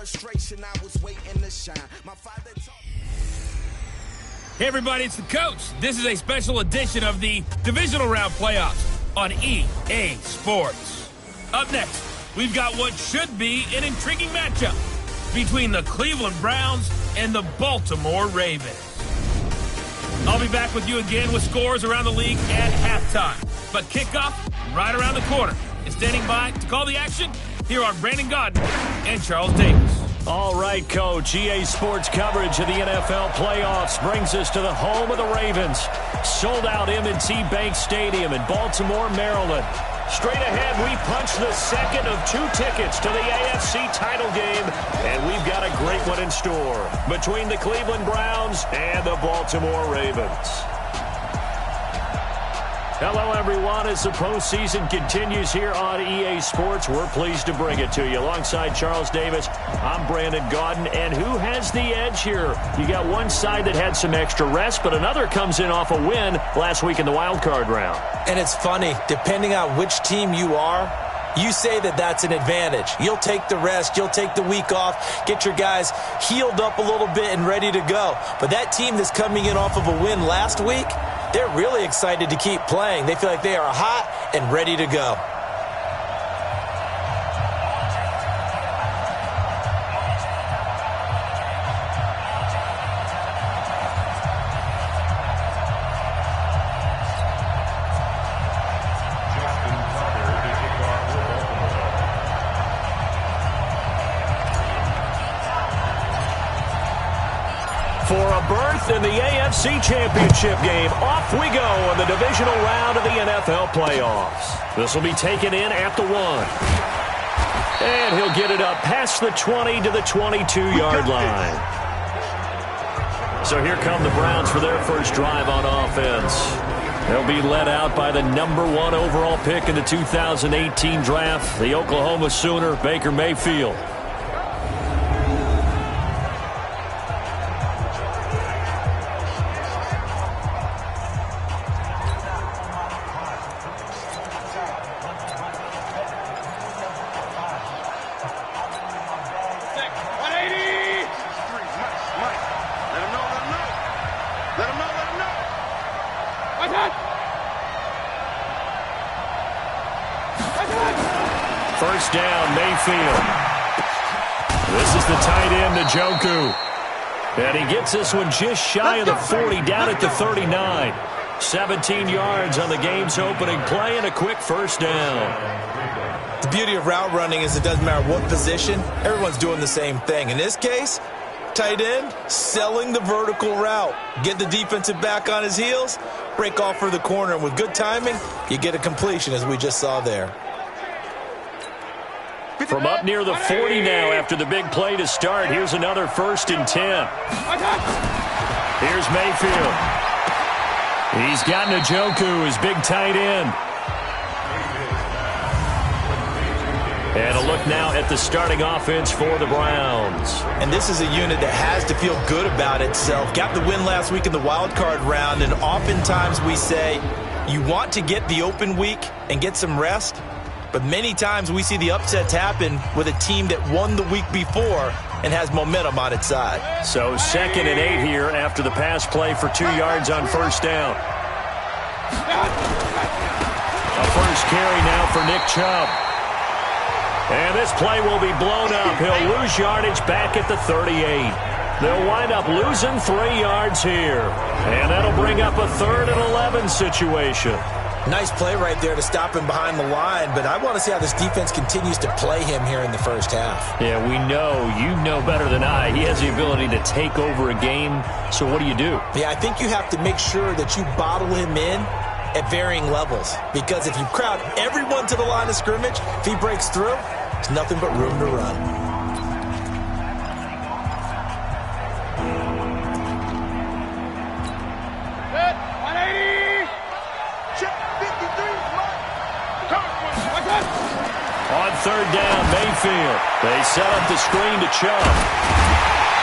frustration, I was waiting to shine. My father told Hey everybody, it's the coach. This is a special edition of the Divisional Round Playoffs on EA Sports. Up next, we've got what should be an intriguing matchup between the Cleveland Browns and the Baltimore Ravens. I'll be back with you again with scores around the league at halftime. But kickoff right around the corner. And standing by to call the action, here are Brandon Gaudin and Charles Davis. All right, Coach. EA Sports coverage of the NFL playoffs brings us to the home of the Ravens. Sold out M&T Bank Stadium in Baltimore, Maryland. Straight ahead, we punch the second of 2 tickets to the AFC title game, and we've got a great one in store between the Cleveland Browns and the Baltimore Ravens. Hello, everyone. As the postseason continues here on EA Sports, we're pleased to bring it to you. Alongside Charles Davis, I'm Brandon Gaudin. And who has the edge here? You got one side that had some extra rest, but another comes in off a win last week in the wild card round. And it's funny, depending on which team you are, you say that that's an advantage. You'll take the rest. You'll take the week off. Get your guys healed up a little bit and ready to go. But that team that's coming in off of a win last week, they're really excited to keep playing. They feel like they are hot and ready to go. For a berth in the AFC Championship game, off we go in the divisional round of the NFL playoffs. This will be taken in at the 1. And he'll get it up past the 20 to the 22-yard line. So here come the Browns for their first drive on offense. They'll be led out by the number 1 overall pick in the 2018 draft, the Oklahoma Sooner, Baker Mayfield. First down, Mayfield. This is the tight end, Njoku. And he gets this one just shy of the 40, down at the 39. 17 yards on the game's opening play and a quick first down. The beauty of route running is it doesn't matter what position, everyone's doing the same thing. In this case, tight end, selling the vertical route. Get the defensive back on his heels, break off for the corner, and with good timing, you get a completion as we just saw there. From up near the 40 now after the big play to start. Here's another 1st and 10. Here's Mayfield. He's got Njoku, his big tight end. And a look now at the starting offense for the Browns. And this is a unit that has to feel good about itself. Got the win last week in the wild card round, and oftentimes we say you want to get the open week and get some rest. But many times we see the upsets happen with a team that won the week before and has momentum on its side. So 2nd and 8 here after the pass play for 2 yards on first down. A first carry now for Nick Chubb. And this play will be blown up. He'll lose yardage back at the 38. They'll wind up losing 3 yards here. And that'll bring up a 3rd and 11 situation. Nice play right there to stop him behind the line, but I want to see how this defense continues to play him here in the first half. Yeah, we know. You know better than I. He has the ability to take over a game, so what do you do? Yeah, I think you have to make sure that you bottle him in at varying levels, because if you crowd everyone to the line of scrimmage, if he breaks through, there's nothing but room to run. On 3rd down, Mayfield. They set up the screen to Chubb.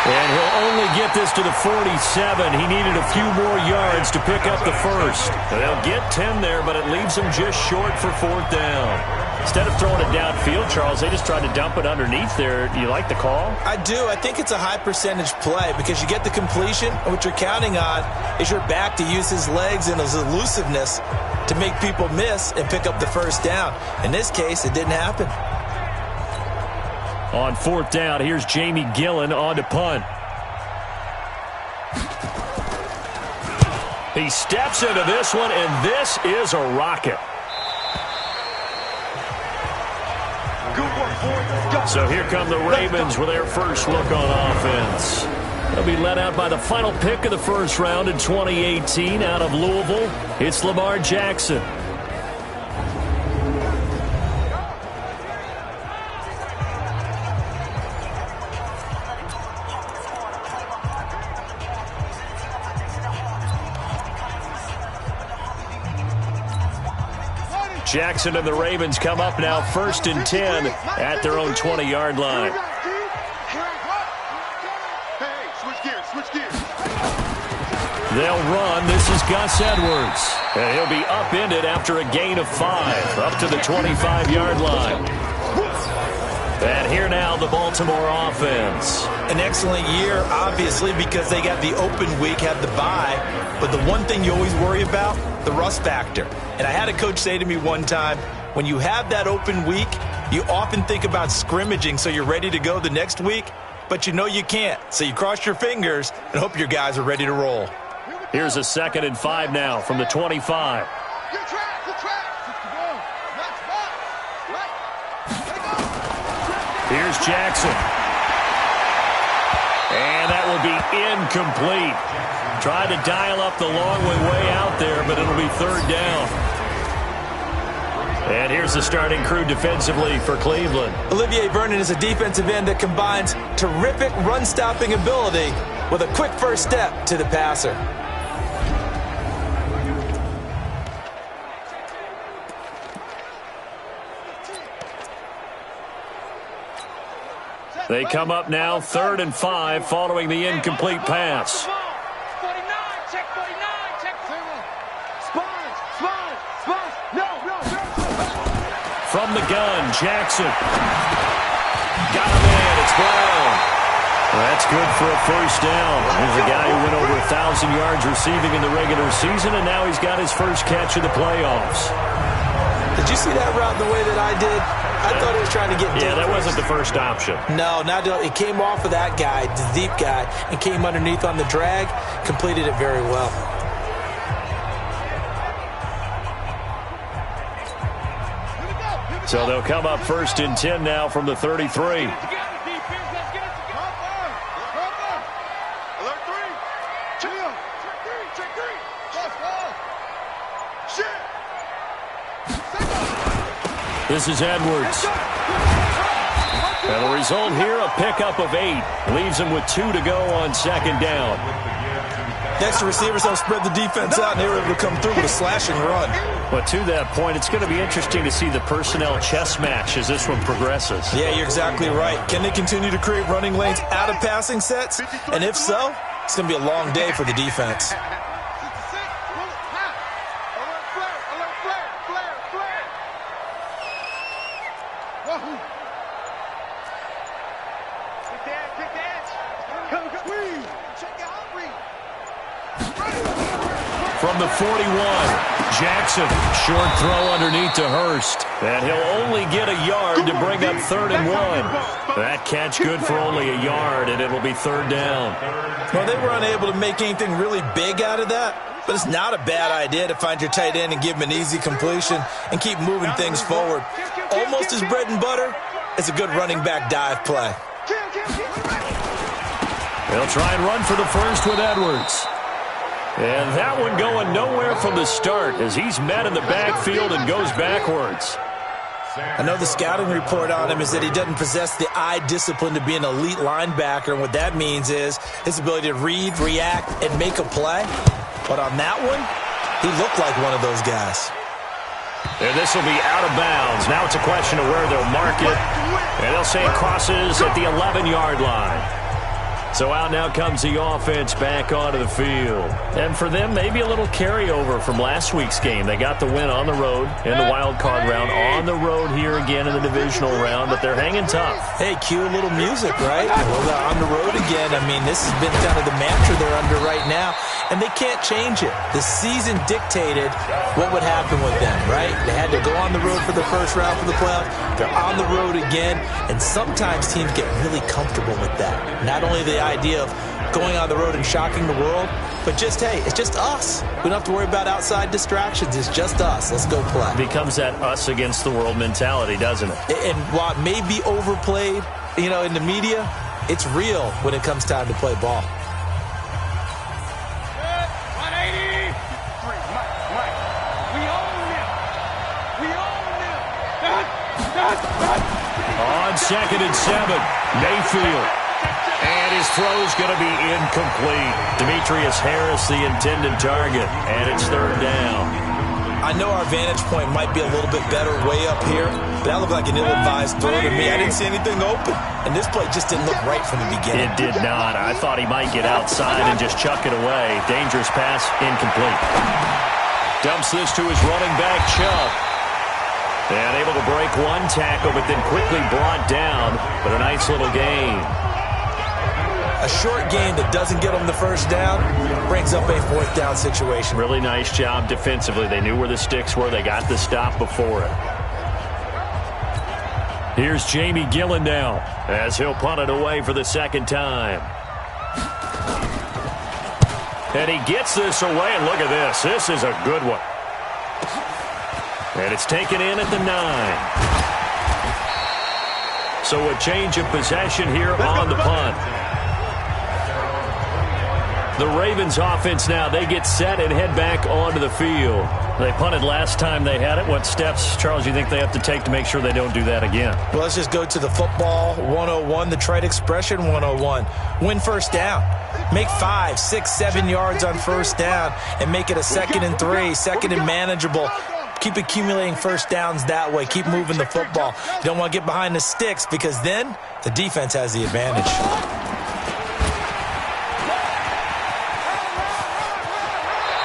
And he'll only get this to the 47. He needed a few more yards to pick up the first. And they'll get 10 there, but it leaves them just short for fourth down. Instead of throwing it downfield, Charles, they just tried to dump it underneath there. Do you like the call? I do. I think it's a high percentage play because you get the completion, and what you're counting on is your back to use his legs and his elusiveness to make people miss and pick up the first down. In this case, it didn't happen. On fourth down, here's Jamie Gillen on to punt. He steps into this one, and this is a rocket. So here come the Ravens with their first look on offense. They'll be led out by the final pick of the first round in 2018 out of Louisville. It's Lamar Jackson. Jackson and the Ravens come up now 1st and 10 at their own 20-yard line. They'll run. This is Gus Edwards. And he'll be upended after a gain of 5 up to the 25-yard line. And here now the Baltimore offense. An excellent year, obviously, because they got the open week, had the bye. But the one thing you always worry about, the rust factor. And I had a coach say to me one time, when you have that open week, you often think about scrimmaging so you're ready to go the next week, but you know you can't. So you cross your fingers and hope your guys are ready to roll. Here's a 2nd and 5 now from the 25. Here's Jackson. And that will be incomplete. Tried to dial up the long way out there, but it'll be 3rd down. And here's the starting crew defensively for Cleveland. Olivier Vernon is a defensive end that combines terrific run-stopping ability with a quick first step to the passer. They come up now 3rd and 5 following the incomplete pass. From the gun, Jackson. Got him in. It's Brown. That's good for a first down. He's a guy who went over 1,000 yards receiving in the regular season, and now he's got his first catch of the playoffs. Did you see that route the way that I did? I thought he was trying to get deep. Yeah, that wasn't the first option. No, it came off of that guy, the deep guy, and came underneath on the drag, completed it very well. So they'll come up 1st and 10 now from the 33. This is Edwards. And the result here, a pickup of 8. Leaves him with 2 to go on 2nd down. Next, the receivers help spread the defense out, and they were able to come through with a slashing run. But to that point, it's going to be interesting to see the personnel chess match as this one progresses. Yeah, you're exactly right. Can they continue to create running lanes out of passing sets? And if so, it's going to be a long day for the defense. From the 41, Jackson, short throw underneath to Hurst. And he'll only get a yard to bring up 3rd and 1. That catch good for only a yard, and it'll be 3rd down. Well, they were unable to make anything really big out of that, but it's not a bad idea to find your tight end and give him an easy completion and keep moving things forward. Almost as bread and butter as a good running back dive play. They'll try and run for the first with Edwards. And that one going nowhere from the start as he's met in the backfield and goes backwards. I know the scouting report on him is that he doesn't possess the eye discipline to be an elite linebacker, and what that means is his ability to read, react, and make a play. But on that one, he looked like one of those guys. And this will be out of bounds. Now it's a question of where they'll mark it. And they'll say it crosses at the 11-yard line. So out now comes the offense back onto the field. And for them, maybe a little carryover from last week's game. They got the win on the road in the wild card round, on the road here again in the divisional round, but they're hanging tough. Hey, cue a little music, right? Well, they're on the road again. I mean, this has been kind of the mantra they're under right now, and they can't change it. The season dictated what would happen with them, right? They had to go on the road for the first round for the playoffs. They're on the road again, and sometimes teams get really comfortable with that. Not only the idea of going on the road and shocking the world, but just, hey, it's just us. We don't have to worry about outside distractions. It's just us. Let's go play. It becomes that us against the world mentality, doesn't it? And while it may be overplayed, in the media, it's real when it comes time to play ball. 180. Mike. We own them. On 2nd and 7, Mayfield. And his throw's going to be incomplete. Demetrius Harris, the intended target, and it's 3rd down. I know our vantage point might be a little bit better way up here, but that looked like an ill-advised throw to me. I didn't see anything open, and this play just didn't look right from the beginning. It did not. I thought he might get outside and just chuck it away. Dangerous pass, incomplete. Dumps this to his running back, Chubb. And able to break one tackle, but then quickly brought down. But a nice little gain. A short gain that doesn't get them the first down brings up a 4th down situation. Really nice job defensively. They knew where the sticks were. They got the stop before it. Here's Jamie Gillen now as he'll punt it away for the 2nd time. And he gets this away, and look at this. This is a good one. And it's taken in at the 9. So a change of possession here on the punt. The Ravens offense now, they get set and head back onto the field. They punted last time they had it. What steps, Charles, do you think they have to take to make sure they don't do that again? Well, let's just go to the football 101, the trite expression 101. Win first down. Make 5, 6, 7 yards on first down and make it a 2nd and 3, 2nd and manageable. Keep accumulating first downs that way. Keep moving the football. You don't want to get behind the sticks because then the defense has the advantage.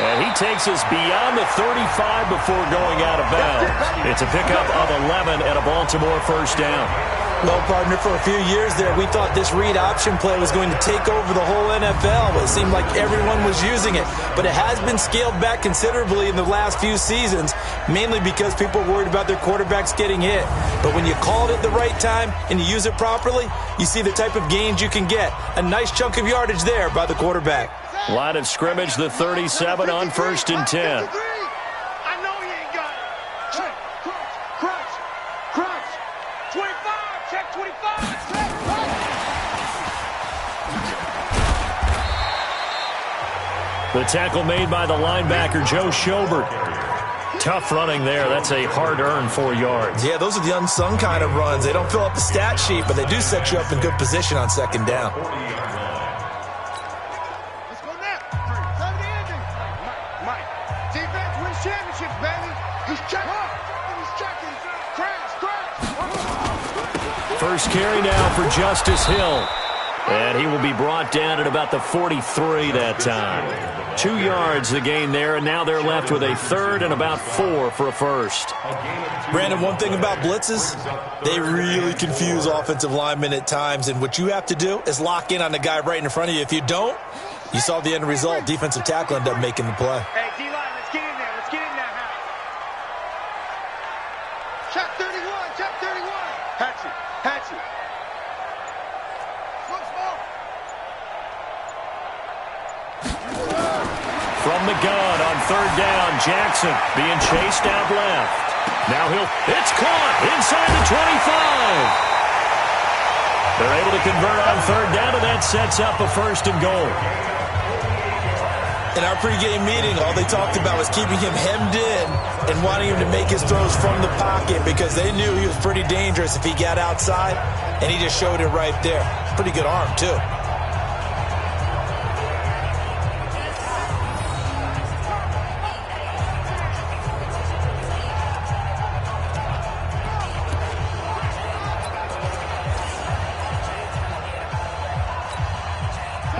And he takes us beyond the 35 before going out of bounds. It's a pickup of 11 and a Baltimore first down. Well, partner, for a few years there, we thought this read option play was going to take over the whole NFL. It seemed like everyone was using it. But it has been scaled back considerably in the last few seasons, mainly because people are worried about their quarterbacks getting hit. But when you call it at the right time and you use it properly, you see the type of gains you can get. A nice chunk of yardage there by the quarterback. Line of scrimmage, the 37 on 1st and 10. I know he ain't got it. Check, crunch. 25, check 25. The tackle made by the linebacker, Joe Schobert. Tough running there. That's a hard-earned 4 yards. Yeah, those are the unsung kind of runs. They don't fill up the stat sheet, but they do set you up in good position on 2nd down. First carry now for Justice Hill. And he will be brought down at about the 43 that time. 2 yards the gain there, and now they're left with a 3rd and about 4 for a first. Brandon, one thing about blitzes, they really confuse offensive linemen at times, and what you have to do is lock in on the guy right in front of you. If you don't, you saw the end result. Defensive tackle ended up making the play. Hey, D-line, let's get in there. Let's get in there, House. Check 31, check 31. Hatchie. From the gun on 3rd down, Jackson being chased out left. Now it's caught inside the 25. They're able to convert on 3rd down, and that sets up a 1st and goal. In our pregame meeting, all they talked about was keeping him hemmed in and wanting him to make his throws from the pocket because they knew he was pretty dangerous if he got outside, and he just showed it right there. Pretty good arm, too.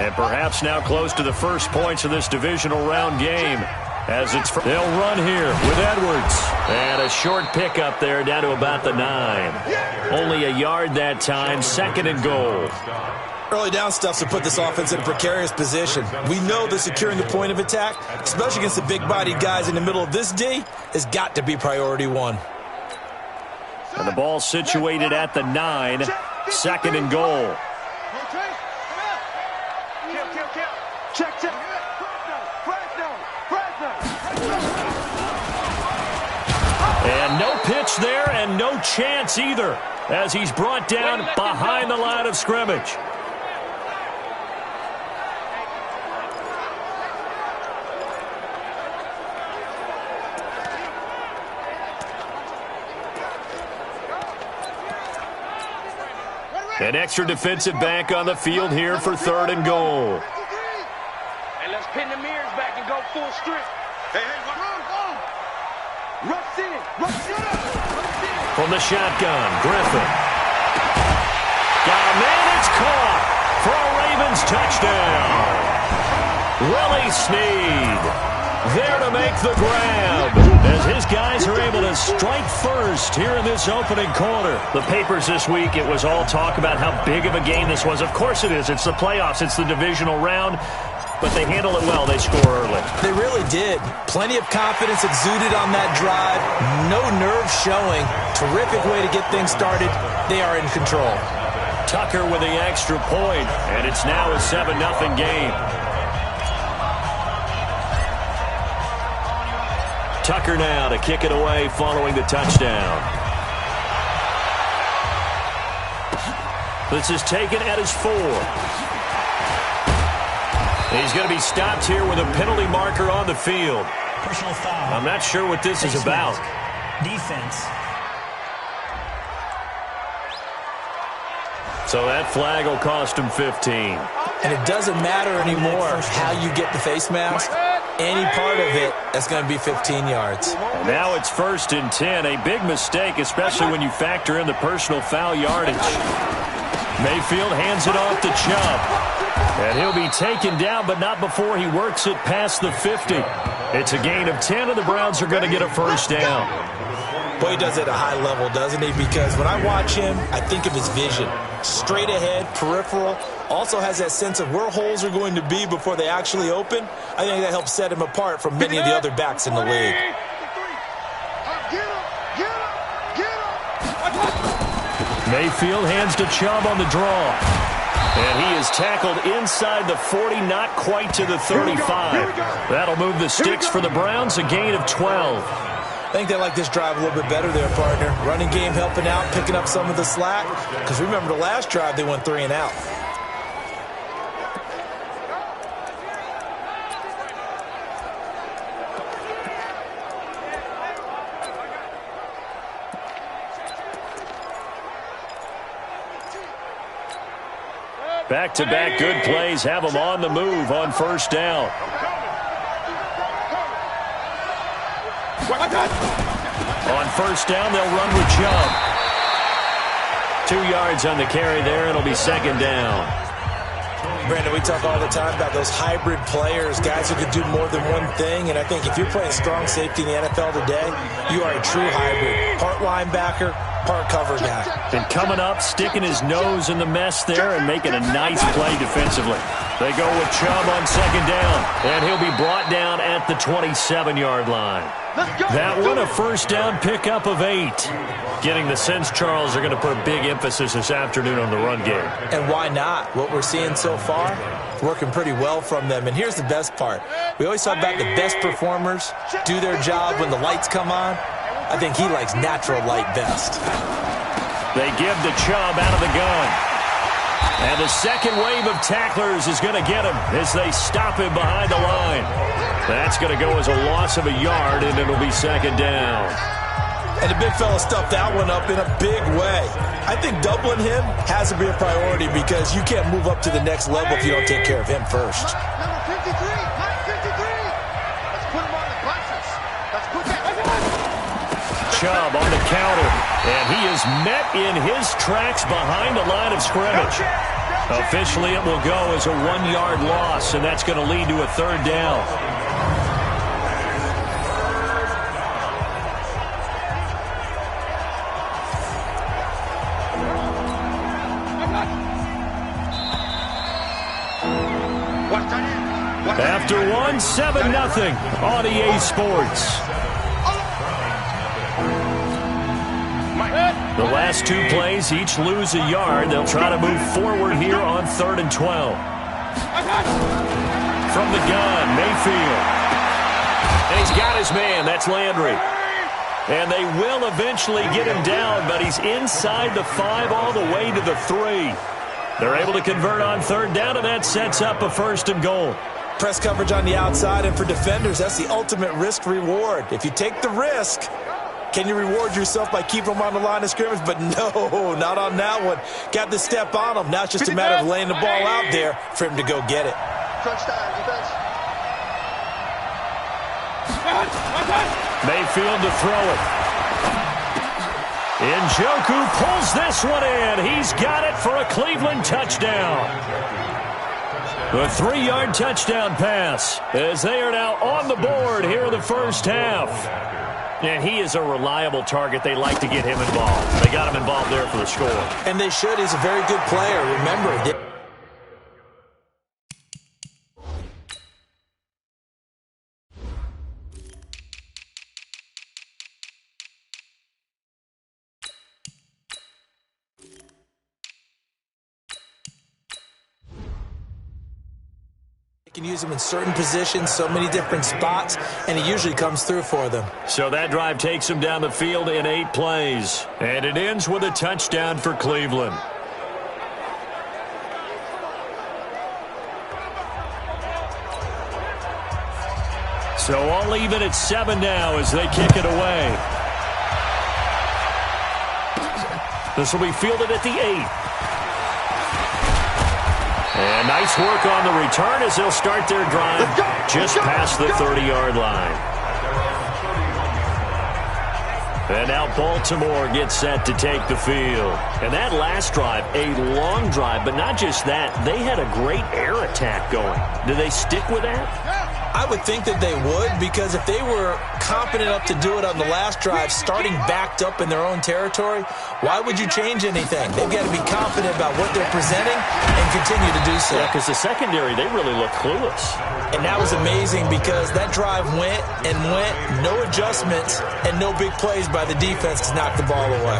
And perhaps now close to the first points of this divisional round game. As they'll run here with Edwards. And a short pickup there down to about the 9. Only a yard that time, 2nd and goal. Early down stuff to put this offense in a precarious position. We know that securing the point of attack, especially against the big-bodied guys in the middle of this D, has got to be priority 1. And the ball situated at the 9, 2nd and goal. Check. And no pitch there and no chance either as he's brought down behind the line of scrimmage. An extra defensive back on the field here for 3rd and goal. Hey, let's pin the mirrors back and go full strip. Hey, run. Rush in. From the shotgun, Griffin. Got a man, it's caught for a Ravens touchdown. Willie Snead there to make the grab as his guys are able to strike first here in this opening quarter. The papers this week, it was all talk about how big of a game this was. Of course it is. It's the playoffs. It's the divisional round. But they handle it well. They score early. They really did. Plenty of confidence exuded on that drive. No nerves showing. Terrific way to get things started. They are in control. Tucker with the extra point, and it's now a 7-0 game. Tucker now to kick it away following the touchdown. This is taken at his 4. He's going to be stopped here with a penalty marker on the field. Personal foul. I'm not sure what this is about. Defense. So that flag will cost him 15. And it doesn't matter anymore how you get the face mask. Any part of it, that's going to be 15 yards. And now it's 1st and 10. A big mistake, especially when you factor in the personal foul yardage. Mayfield hands it off to Chubb. And he'll be taken down, but not before he works it past the 50. It's a gain of 10, and the Browns are going to get a first down. Boy, he does it at a high level, doesn't he? Because when I watch him, I think of his vision. Straight ahead, peripheral. Also has that sense of where holes are going to be before they actually open. I think that helps set him apart from many of the other backs in the league. Mayfield hands to Chubb on the draw. And he is tackled inside the 40, not quite to the 35. That'll move the sticks for the Browns, a gain of 12. I think they like this drive a little bit better there, partner. Running game helping out, picking up some of the slack. Because remember the last drive, they went 3 and out. Back-to-back good plays have them on the move on 1st down. On 1st down, they'll run with Chubb. 2 yards on the carry there, and it'll be 2nd down. Brandon, we talk all the time about those hybrid players, guys who can do more than one thing, and I think if you're playing strong safety in the NFL today, you are a true hybrid. Part linebacker, part cover guy. And coming up, sticking his nose in the mess there and making a nice play defensively. They go with Chubb on 2nd down, and he'll be brought down at the 27-yard line. That one, a 1st down pickup of 8. Getting the sense Charles are going to put a big emphasis this afternoon on the run game. And why not? What we're seeing so far, working pretty well from them. And here's the best part. We always talk about the best performers do their job when the lights come on. I think he likes natural light best. They give to Chubb out of the gun. And the second wave of tacklers is going to get him as they stop him behind the line. That's going to go as a loss of a yard, and it'll be 2nd down. And the big fella stuffed that one up in a big way. I think doubling him has to be a priority because you can't move up to the next level if you don't take care of him first. Number 53, Mike 53. Let's put him on the boxes. Let's put that. Chubb on the counter, and he is met in his tracks behind the line of scrimmage. Officially, it will go as a 1-yard loss, and that's going to lead to a third down. After 1, 7-0 on EA Sports. The last 2 plays each lose a yard. They'll try to move forward here on 3rd and 12. From the gun, Mayfield. And he's got his man. That's Landry. And they will eventually get him down, but he's inside the 5 all the way to the 3. They're able to convert on 3rd down, and that sets up a 1st and goal. Press coverage on the outside, and for defenders, that's the ultimate risk-reward. If you take the risk, can you reward yourself by keeping them on the line of scrimmage? But no, not on that one. Got to step on them. Now it's just a matter of laying the ball out there for him to go get it. Mayfield to throw it. Njoku pulls this one in. He's got it for a Cleveland touchdown. A 3-yard touchdown pass as they are now on the board here in the first half. And he is a reliable target. They like to get him involved. They got him involved there for the score. And they should. He's a very good player. Remember, can use him in certain positions, so many different spots, and he usually comes through for them. So that drive takes him down the field in 8 plays. And it ends with a touchdown for Cleveland. So all even at 7 now as they kick it away. This will be fielded at the 8. And nice work on the return as they'll start their drive just past the 30-yard line. And now Baltimore gets set to take the field. And that last drive, a long drive, but not just that. They had a great air attack going. Do they stick with that? I would think that they would, because if they were competent enough to do it on the last drive, starting backed up in their own territory, why would you change anything? They've got to be confident about what they're presenting and continue to do so. Yeah, because the secondary, they really look clueless. And that was amazing because that drive went and went, no adjustments, and no big plays by the defense to knock the ball away.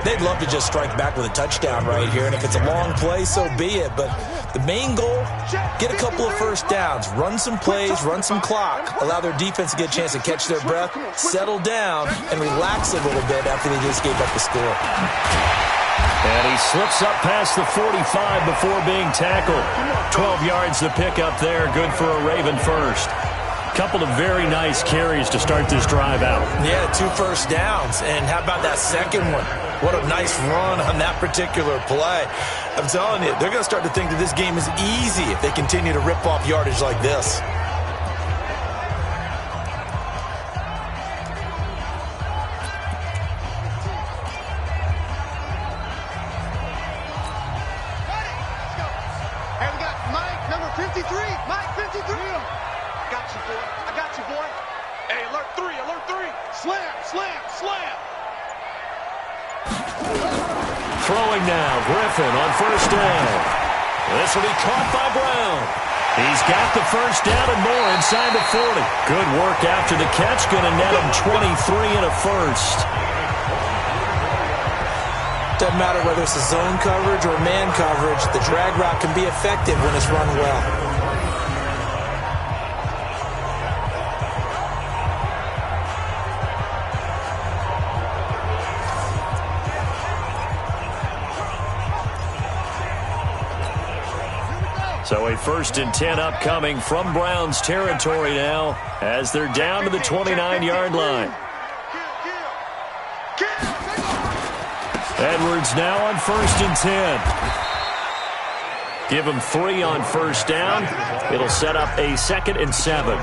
They'd love to just strike back with a touchdown right here, and if it's a long play, so be it. But the main goal, get a couple of first downs, run some plays, run some clock, allow their defense to get a chance to catch their breath, settle down, and relax a little bit after they just gave up the score. And he slips up past the 45 before being tackled. 12 yards to pick up there, good for a Raven first. Couple of very nice carries to start this drive out. Yeah, 2 first downs. And how about that second one? What a nice run on that particular play. I'm telling you, they're going to start to think that this game is easy if they continue to rip off yardage like this. Hey, we got Mike, number 53. Mike, 53. Got you, boy. I got you, boy. Hey, alert 3, alert 3. Slam, slam, slam. Throwing now, Griffin on first down. This will be caught by Brown. He's got the first down and more inside the 40. Good work after the catch. Going to net him 23 and a first. Doesn't matter whether it's a zone coverage or man coverage, the drag route can be effective when it's run well. So a 1st and 10 upcoming from Browns territory now as they're down to the 29-yard line. Edwards now on 1st and 10. Give him 3 on first down. It'll set up a 2nd and 7.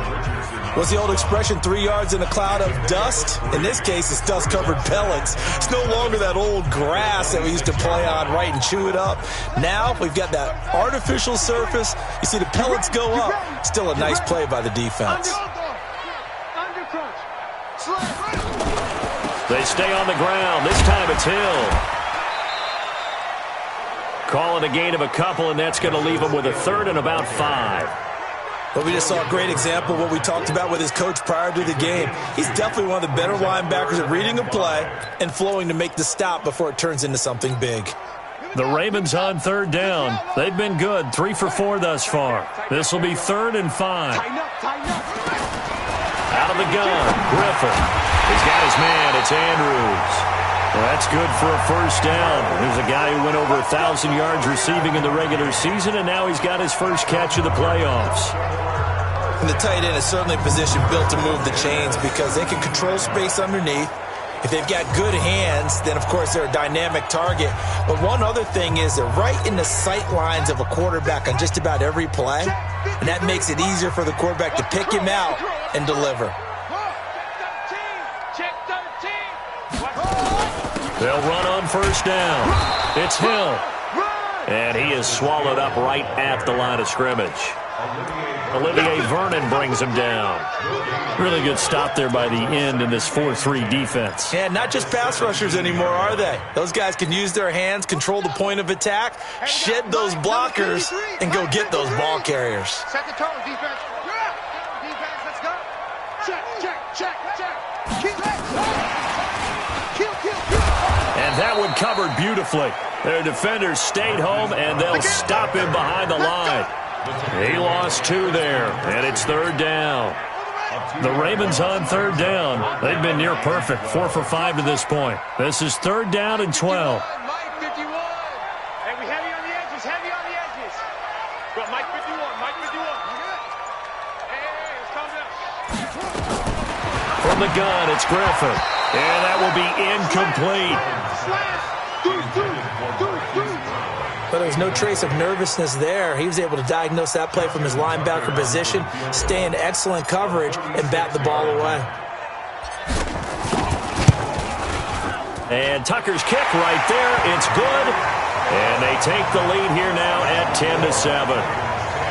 What's the old expression, 3 yards in a cloud of dust? In this case, it's dust-covered pellets. It's no longer that old grass that we used to play on, right, and chew it up. Now we've got that artificial surface. You see the pellets go up. Still a nice play by the defense. They stay on the ground. This time it's Hill. Calling a gain of a couple, and that's going to leave him with a 3rd and about 5. Well, we just saw a great example of what we talked about with his coach prior to the game. He's definitely one of the better linebackers at reading a play and flowing to make the stop before it turns into something big. The Ravens on 3rd down. They've been good, 3 for 4 thus far. This will be 3rd and 5. Out of the gun, Griffin. He's got his man. It's Andrews. Well, that's good for a first down. There's a guy who went over 1,000 yards receiving in the regular season, and now he's got his first catch of the playoffs. And the tight end is certainly a position built to move the chains because they can control space underneath. If they've got good hands, then, of course, they're a dynamic target. But one other thing is they're right in the sight lines of a quarterback on just about every play, and that makes it easier for the quarterback to pick him out and deliver. They'll run on first down. It's Hill. And he is swallowed up right at the line of scrimmage. Olivier Vernon brings him down. Really good stop there by the end in this 4-3 defense. Yeah, not just pass rushers anymore, are they? Those guys can use their hands, control the point of attack, shed those blockers, and go get those ball carriers. Set the tone, defense. Defense, let's go. Check. Kill. And that one covered beautifully. Their defenders stayed home, and they'll stop him behind the line. He lost 2 there, and it's 3rd down. The Ravens on 3rd down. They've been near perfect, 4 for 5 to this point. This is 3rd down and 12. Mike 51. Hey, we heavy on the edges. Bro, Mike 51. Hey, let's calm down. From the gun, it's Griffin. And that will be incomplete. But there's no trace of nervousness there. He was able to diagnose that play from his linebacker position, stay in excellent coverage, and bat the ball away. And Tucker's kick right there. It's good. And they take the lead here now at 10-7.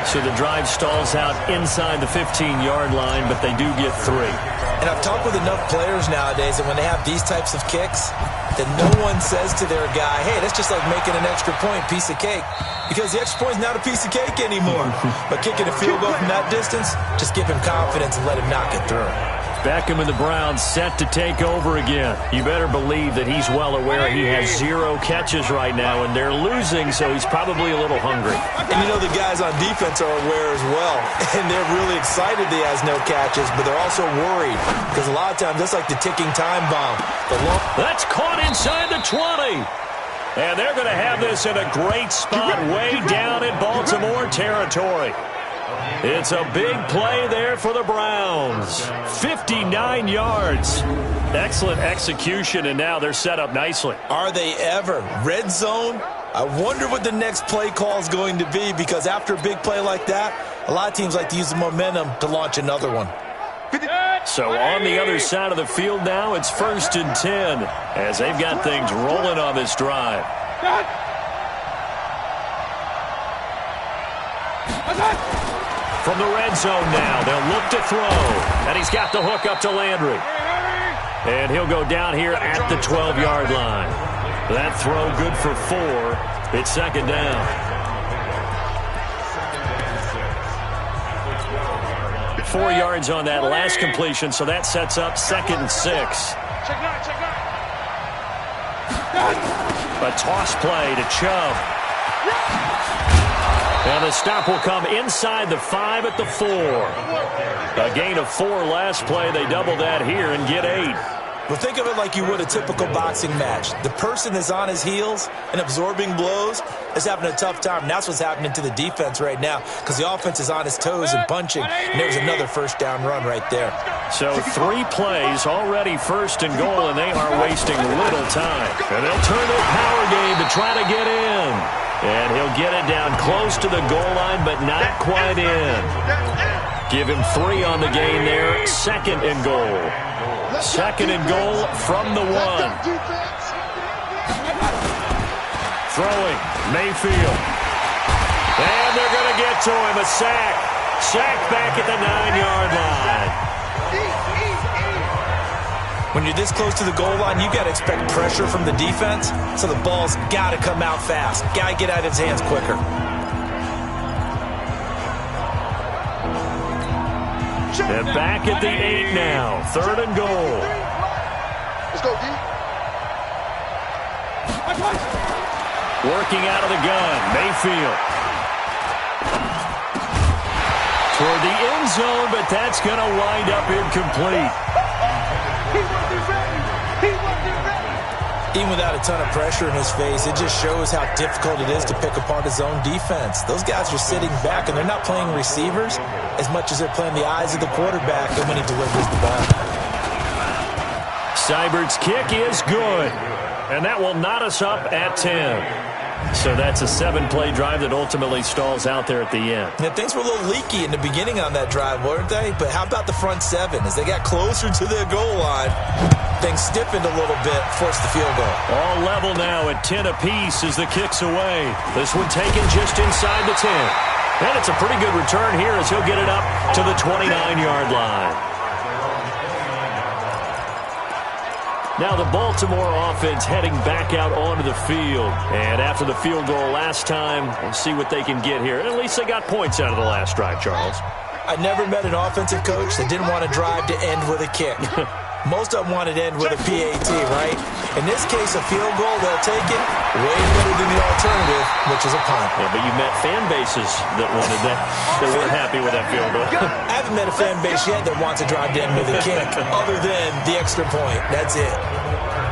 So the drive stalls out inside the 15-yard line, but they do get 3. And I've talked with enough players nowadays that when they have these types of kicks, that no one says to their guy, hey, that's just like making an extra point, piece of cake. Because the extra point is not a piece of cake anymore. But kicking a field goal from that distance, just give him confidence and let him knock it through. Beckham and the Browns set to take over again. You better believe that he's well aware he has 0 catches right now, and they're losing, so he's probably a little hungry. And you know the guys on defense are aware as well. And they're really excited that he has no catches, but they're also worried. Because a lot of times, that's like the ticking time bomb. That's caught inside the 20. And they're going to have this in a great spot way down in Baltimore territory. It's a big play there for the Browns. 59 yards. Excellent execution, and now they're set up nicely. Are they ever? Red zone? I wonder what the next play call is going to be, because after a big play like that, a lot of teams like to use the momentum to launch another one. So on the other side of the field now, it's 1st and 10 as they've got things rolling on this drive. From the red zone now, they'll look to throw. And he's got the hook up to Landry. And he'll go down here at the 12-yard line. That throw good for 4. It's 2nd down. 4 yards on that last completion, so that sets up 2nd and 6. A toss play to Chubb. And the stop will come inside the 5 at the 4. A gain of 4 last play. They double that here and get 8. Well, think of it like you would a typical boxing match. The person that's on his heels and absorbing blows is having a tough time. And that's what's happening to the defense right now, because the offense is on his toes and punching. And there's another first down run right there. So 3 plays, already 1st and goal, and they are wasting little time. And they'll turn their power game to try to get in. And he'll get it down close to the goal line, but not quite in. Give him 3 on the gain there. 2nd and goal. 2nd and goal from the 1. Throwing, Mayfield. And they're going to get to him. A sack. Sack back at the 9-yard line. When you're this close to the goal line, you got to expect pressure from the defense, so the ball's got to come out fast. Got to get out of his hands quicker. And back at the 8 now. 3rd and goal. Let's go, D. Working out of the gun, Mayfield. Toward the end zone, but that's going to wind up incomplete. Even without a ton of pressure in his face, it just shows how difficult it is to pick apart his own defense. Those guys are sitting back, and they're not playing receivers as much as they're playing the eyes of the quarterback and when he delivers the ball. Seibert's kick is good, and that will knot us up at 10. So that's a 7-play drive that ultimately stalls out there at the end. Yeah, things were a little leaky in the beginning on that drive, weren't they? But how about the front 7? As they got closer to their goal line, things stiffened a little bit, forced the field goal. All level now at 10 apiece as the kick's away. This one taken just inside the 10. And it's a pretty good return here as he'll get it up to the 29-yard line. Now the Baltimore offense heading back out onto the field. And after the field goal last time, we'll see what they can get here. And at least they got points out of the last drive, Charles. I never met an offensive coach that didn't want to drive to end with a kick. Most of them wanted to end with a PAT, right? In this case, a field goal, they'll take it way better than the alternative, which is a punt. Yeah, but you met fan bases that wanted that. They weren't happy with that field goal. I haven't met a fan base yet that wants to drive to end with a kick, other than the extra point. That's it.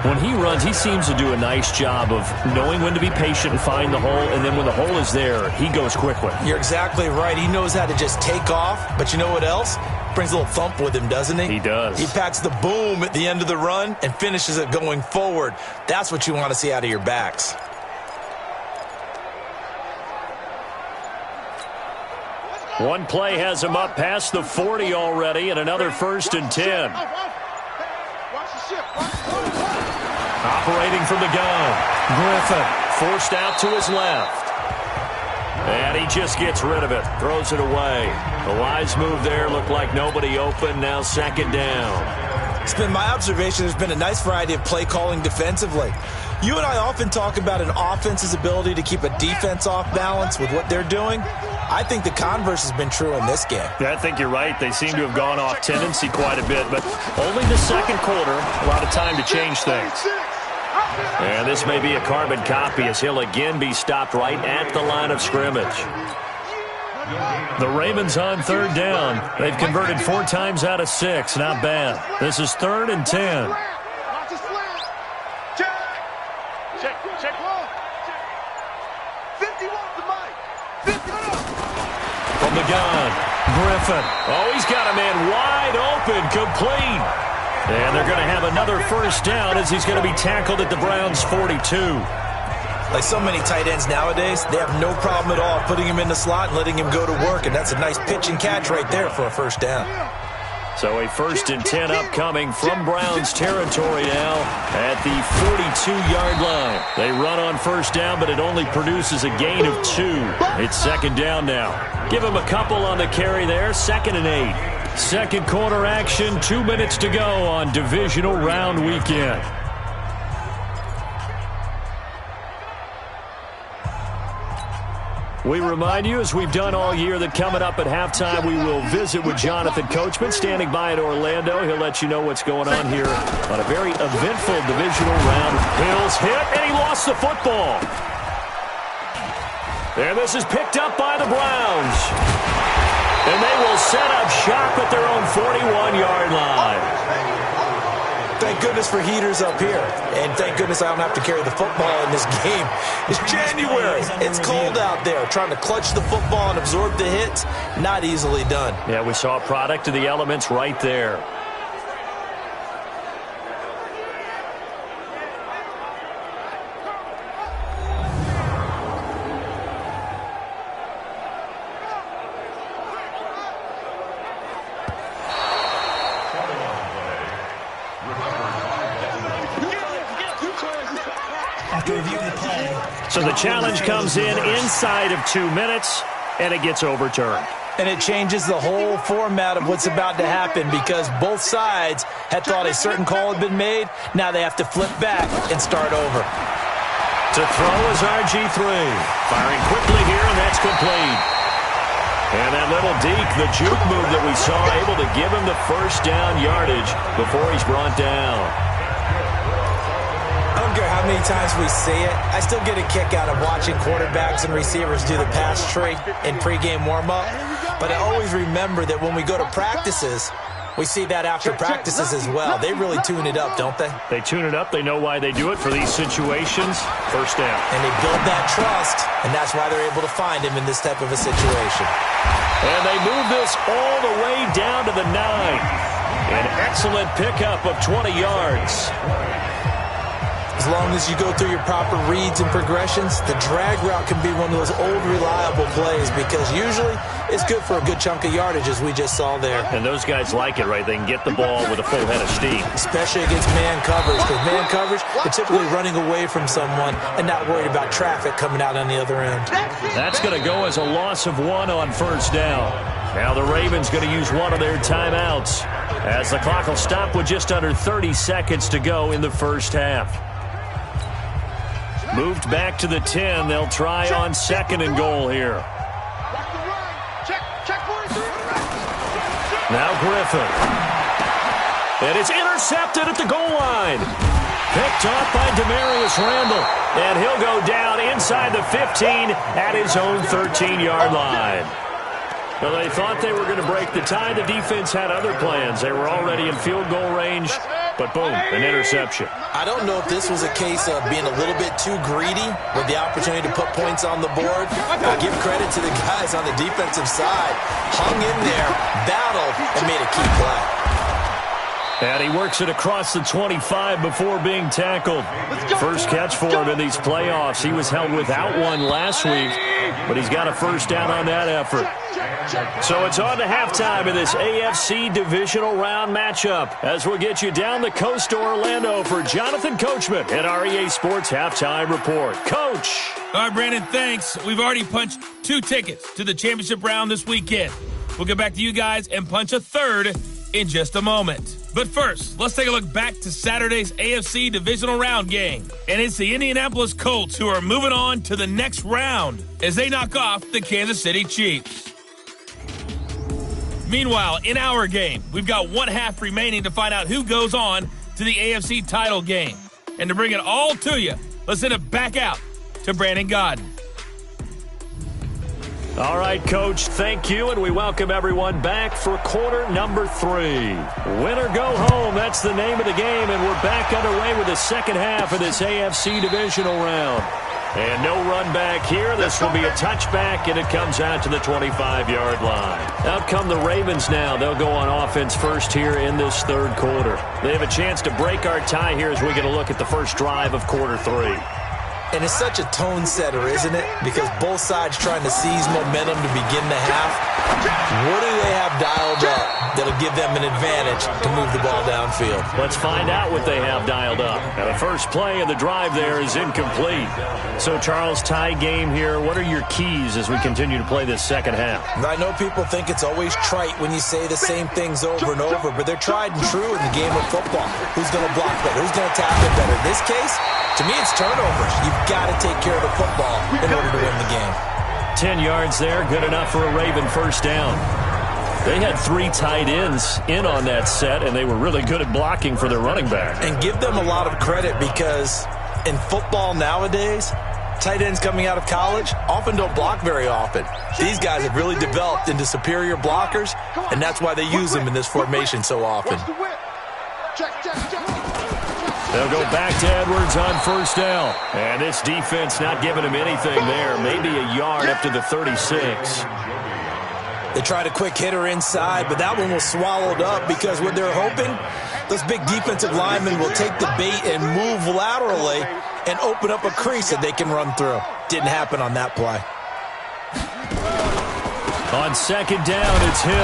When he runs, he seems to do a nice job of knowing when to be patient and find the hole, and then when the hole is there, he goes quickly. You're exactly right. He knows how to just take off, but you know what else? Brings a little thump with him, doesn't he? He does. He packs the boom at the end of the run and finishes it going forward. That's what you want to see out of your backs. One play has him up past the 40 already, and another 1st and 10. Operating from the gun. Griffin forced out to his left. And he just gets rid of it. Throws it away. The wise move there. Looked like nobody open. Now 2nd down. It's been my observation there's been a nice variety of play calling defensively. You and I often talk about an offense's ability to keep a defense off balance with what they're doing. I think the converse has been true in this game. Yeah, I think you're right. They seem to have gone off tendency quite a bit, but only the 2nd quarter. A lot of time to change things. And this may be a carbon copy as he'll again be stopped right at the line of scrimmage. The Ravens on 3rd down. They've converted 4 times out of 6. Not bad. This is 3rd and 10. From the gun, Griffin. Oh, he's got a man wide open, complete. And they're going to have another 1st down as he's going to be tackled at the Browns' 42. Like so many tight ends nowadays, they have no problem at all putting him in the slot and letting him go to work, and that's a nice pitch and catch right there for a 1st down. So a 1st and 10 upcoming from Browns territory now at the 42-yard line. They run on 1st down, but it only produces a gain of 2. It's 2nd down now. Give him a couple on the carry there. 2nd and 8. 2nd quarter action. 2 minutes to go on divisional round weekend. We remind you, as we've done all year, that coming up at halftime, we will visit with Jonathan Coachman, standing by at Orlando. He'll let you know what's going on here on a very eventful divisional round. Hills hit, and he lost the football. And this is picked up by the Browns. And they will set up shop at their own 41-yard line. Thank goodness for heaters up here. And thank goodness I don't have to carry the football in this game. It's January. It's cold out there. Trying to clutch the football and absorb the hits, not easily done. Yeah, we saw a product of the elements right there. So the challenge comes in inside of 2 minutes, and it gets overturned. And it changes the whole format of what's about to happen because both sides had thought a certain call had been made. Now they have to flip back and start over. To throw is RG3. Firing quickly here, and that's complete. And that little deke, the juke move that we saw, able to give him the first down yardage before he's brought down. I don't care how many times we see it. I still get a kick out of watching quarterbacks and receivers do the pass tree in pregame warm-up. But I always remember that when we go to practices, we see that after practices as well. They really tune it up, don't they? They tune it up. They know why they do it for these situations. First down. And they build that trust, and that's why they're able to find him in this type of a situation. And they move this all the way down to the 9. An excellent pickup of 20 yards. As long as you go through your proper reads and progressions, the drag route can be one of those old reliable plays because usually it's good for a good chunk of yardage as we just saw there. And those guys like it, right? They can get the ball with a full head of steam. Especially against man coverage because man coverage, they're typically running away from someone and not worried about traffic coming out on the other end. That's going to go as a loss of 1 on first down. Now the Ravens going to use one of their timeouts as the clock will stop with just under 30 seconds to go in the first half. Moved back to the 10. They'll try on 2nd and goal here. Now Griffin. And it's intercepted at the goal line. Picked off by Demarius Randall. And he'll go down inside the 15 at his own 13-yard line. Well, they thought they were going to break the tie. The defense had other plans. They were already in field goal range. But boom, an interception. I don't know if this was a case of being a little bit too greedy with the opportunity to put points on the board. But give credit to the guys on the defensive side. Hung in there, battled, and made a key play. And he works it across the 25 before being tackled. First catch for him in these playoffs. He was held without one last week, but he's got a first down on that effort. So it's on to halftime in this AFC divisional round matchup as we'll get you down the coast to Orlando for Jonathan Coachman at REA Sports Halftime Report. Coach! All right, Brandon, thanks. We've already punched 2 tickets to the championship round this weekend. We'll get back to you guys and punch a third in just a moment. But first, let's take a look back to Saturday's AFC divisional round game. And it's the Indianapolis Colts who are moving on to the next round as they knock off the Kansas City Chiefs. Meanwhile, in our game, we've got 1 half remaining to find out who goes on to the AFC title game. And to bring it all to you, let's send it back out to Brandon Gaudin. All right, Coach, thank you, and we welcome everyone back for quarter number 3. Win or go home, that's the name of the game, and we're back underway with the second half of this AFC divisional round. And no run back here. This will be a touchback, and it comes out to the 25-yard line. Out come the Ravens now. They'll go on offense first here in this third quarter. They have a chance to break our tie here as we get a look at the first drive of quarter 3. And it's such a tone setter, isn't it? Because both sides trying to seize momentum to begin the half. What do they have dialed up that'll give them an advantage to move the ball downfield? Let's find out what they have dialed up. Now, the first play of the drive there is incomplete. So, Charles, tie game here. What are your keys as we continue to play this second half? I know people think it's always trite when you say the same things over and over, but they're tried and true in the game of football. Who's going to block better? Who's going to tackle better? In this case, to me, it's turnovers. You've got to take care of the football in order to win the game. 10 yards there, good enough for a Raven first down. They had 3 tight ends in on that set, and they were really good at blocking for their running back. And give them a lot of credit because in football nowadays, tight ends coming out of college often don't block very often. These guys have really developed into superior blockers, and that's why they use them in this formation so often. They'll go back to Edwards on first down. And this defense not giving him anything there. Maybe a yard up to the 36. They tried a quick hitter inside, but that one was swallowed up because what they're hoping, those big defensive linemen will take the bait and move laterally and open up a crease that they can run through. Didn't happen on that play. On second down, it's Hill.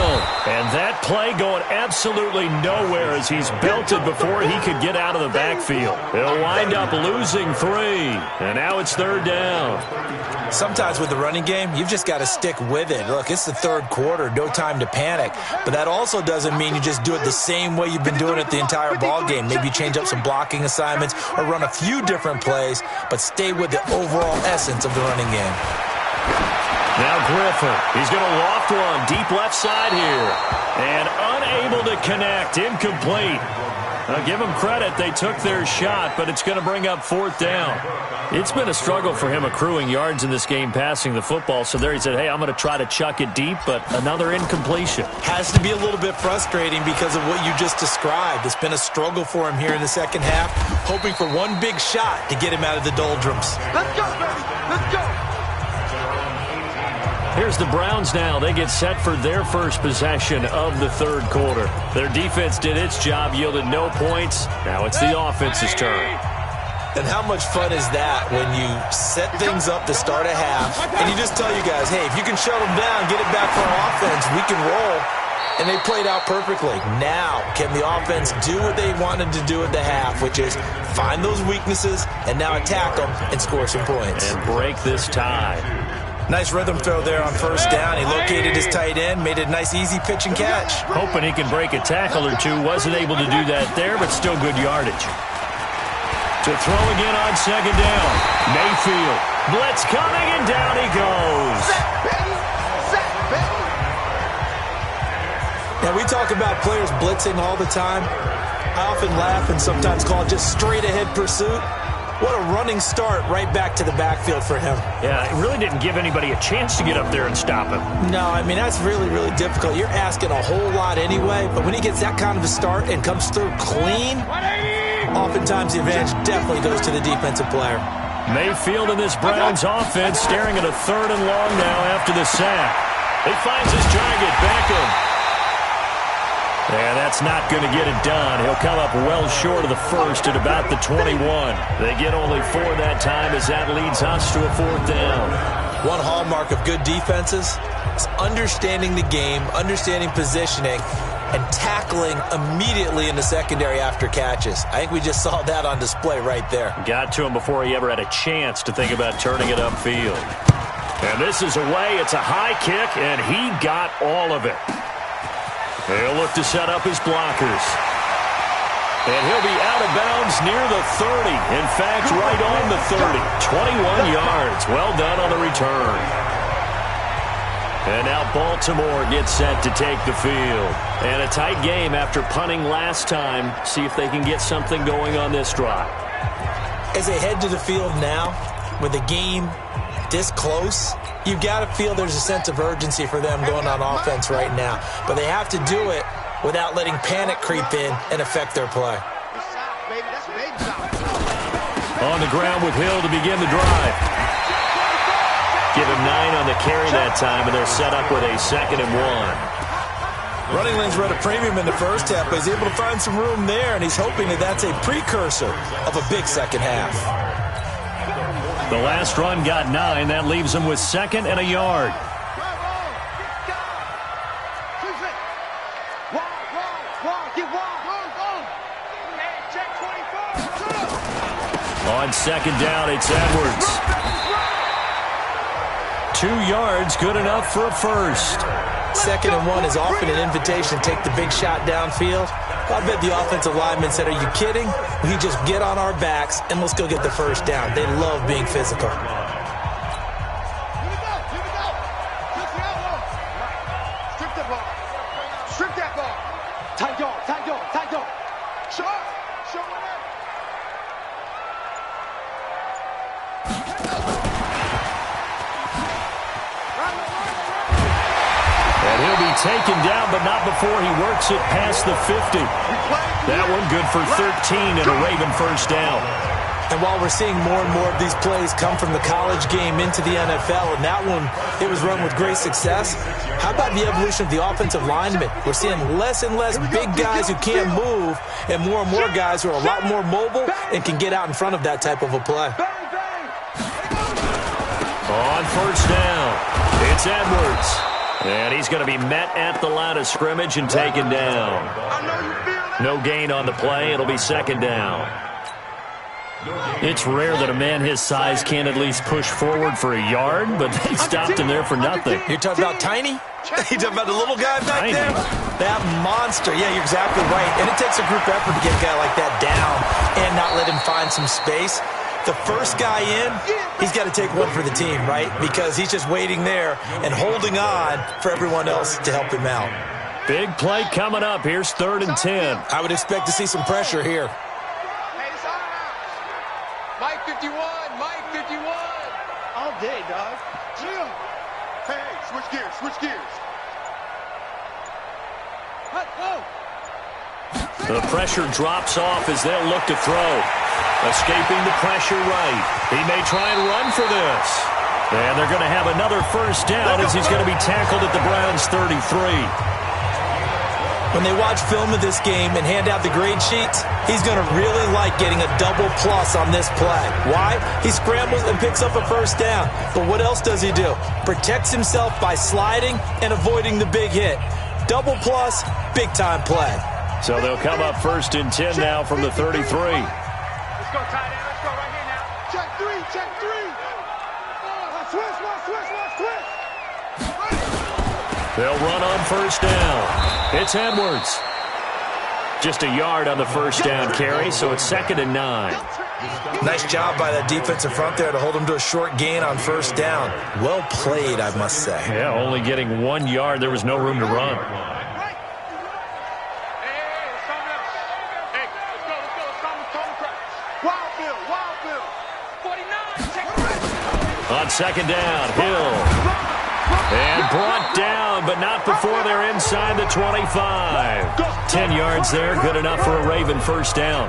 And that play going absolutely nowhere as he's belted before he could get out of the backfield. He'll wind up losing 3. And now it's third down. Sometimes with the running game, you've just got to stick with it. Look, it's the third quarter, no time to panic. But that also doesn't mean you just do it the same way you've been doing it the entire ball game. Maybe you change up some blocking assignments or run a few different plays, but stay with the overall essence of the running game. Now Griffin, he's going to loft one deep left side here. And unable to connect, incomplete. Now give them credit, they took their shot, but it's going to bring up fourth down. It's been a struggle for him accruing yards in this game passing the football, so there he said, hey, I'm going to try to chuck it deep, but another incompletion. Has to be a little bit frustrating because of what you just described. It's been a struggle for him here in the second half, hoping for one big shot to get him out of the doldrums. Let's go, baby. Let's go. Here's the Browns now. They get set for their first possession of the third quarter. Their defense did its job, yielded no points. Now it's the offense's turn. And how much fun is that when you set things up to start a half and you just tell you guys, hey, if you can shut them down, get it back for our offense, we can roll. And they played out perfectly. Now, can the offense do what they wanted to do at the half, which is find those weaknesses and now attack them and score some points. And break this tie. Nice rhythm throw there on first down. He located his tight end, made it a nice easy pitch and catch. Hoping he can break a tackle or two. Wasn't able to do that there, but still good yardage. To throw again on second down. Mayfield. Blitz coming, and down he goes. Now, we talk about players blitzing all the time. I often laugh and sometimes call it just straight-ahead pursuit. What a running start right back to the backfield for him. Yeah, it really didn't give anybody a chance to get up there and stop him. No, I mean, that's really, really difficult. You're asking a whole lot anyway, but when he gets that kind of a start and comes through clean, oftentimes the advantage definitely goes to the defensive player. Mayfield in this Browns offense staring at a third and long now after the sack. He finds his target, Beckham. And that's not going to get it done. He'll come up well short of the first at about the 21. They get only 4 that time as that leads us to a fourth down. One hallmark of good defenses is understanding the game, understanding positioning, and tackling immediately in the secondary after catches. I think we just saw that on display right there. Got to him before he ever had a chance to think about turning it upfield. And this is away. It's a high kick, and he got all of it. He'll look to set up his blockers. And he'll be out of bounds near the 30. In fact, right on the 30. 21 yards. Well done on the return. And now Baltimore gets set to take the field. And a tight game after punting last time. See if they can get something going on this drive. As they head to the field now, with the game this close, you've got to feel there's a sense of urgency for them going on offense right now. But they have to do it without letting panic creep in and affect their play. On the ground with Hill to begin the drive. Give him 9 on the carry that time, and they're set up with a 2nd and 1. Running lanes were at a premium in the first half, but he's able to find some room there, and he's hoping that that's a precursor of a big second half. The last run got 9. That leaves him with 2nd and a yard. On second down, it's Edwards. 2 yards, good enough for a first. 2nd and 1 is often an invitation to take the big shot downfield. I bet the offensive lineman said, are you kidding? We just get on our backs and let's go get the first down. They love being physical. Here we go. Strip the ball. Strip that ball. Tight dog. Show it up. And he'll be taken down, but not before he works it past the 50. That one good for 13 and a Raven first down. And while we're seeing more and more of these plays come from the college game into the NFL, and that one, it was run with great success, how about the evolution of the offensive linemen? We're seeing less and less big guys who can't move, and more guys who are a lot more mobile and can get out in front of that type of a play. On first down, it's Edwards. And he's going to be met at the line of scrimmage and taken down. No gain on the play. It'll be second down. It's rare that a man his size can't at least push forward for a yard, but they stopped him there for nothing. You're talking about tiny? You're talking about the little guy back Tiny. there? That monster. Yeah, you're exactly right. And it takes a group effort to get a guy like that down and not let him find some space. The first guy in, he's got to take one for the team, right? Because he's just waiting there and holding on for everyone else to help him out. Big play coming up. Here's 3rd and 10. I would expect to see some pressure here. Mike 51, Mike 51. All day, dog. Jim. Hey, switch gears, switch gears. Let's go. The pressure drops off as they'll look to throw. Escaping the pressure right. He may try and run for this. And they're going to have another first down as he's going to be tackled at the Browns' 33. When they watch film of this game and hand out the grade sheets, he's going to really like getting a double plus on this play. Why? He scrambles and picks up a first down. But what else does he do? Protects himself by sliding and avoiding the big hit. Double plus, big-time play. So they'll come up 1st and 10 now from the 33. Let's go, tight end. Let's go right here now. Check three, check three. Switch. They'll run on first down. It's Edwards. Just a yard on the first down carry, so it's 2nd and 9. Nice job by that defensive front there to hold him to a short gain on first down. Well played, I must say. Yeah, only getting 1 yard. There was no room to run. On 2nd down, Hill. And brought down, but not before they're inside the 25. 10 yards there, good enough for a Raven first down.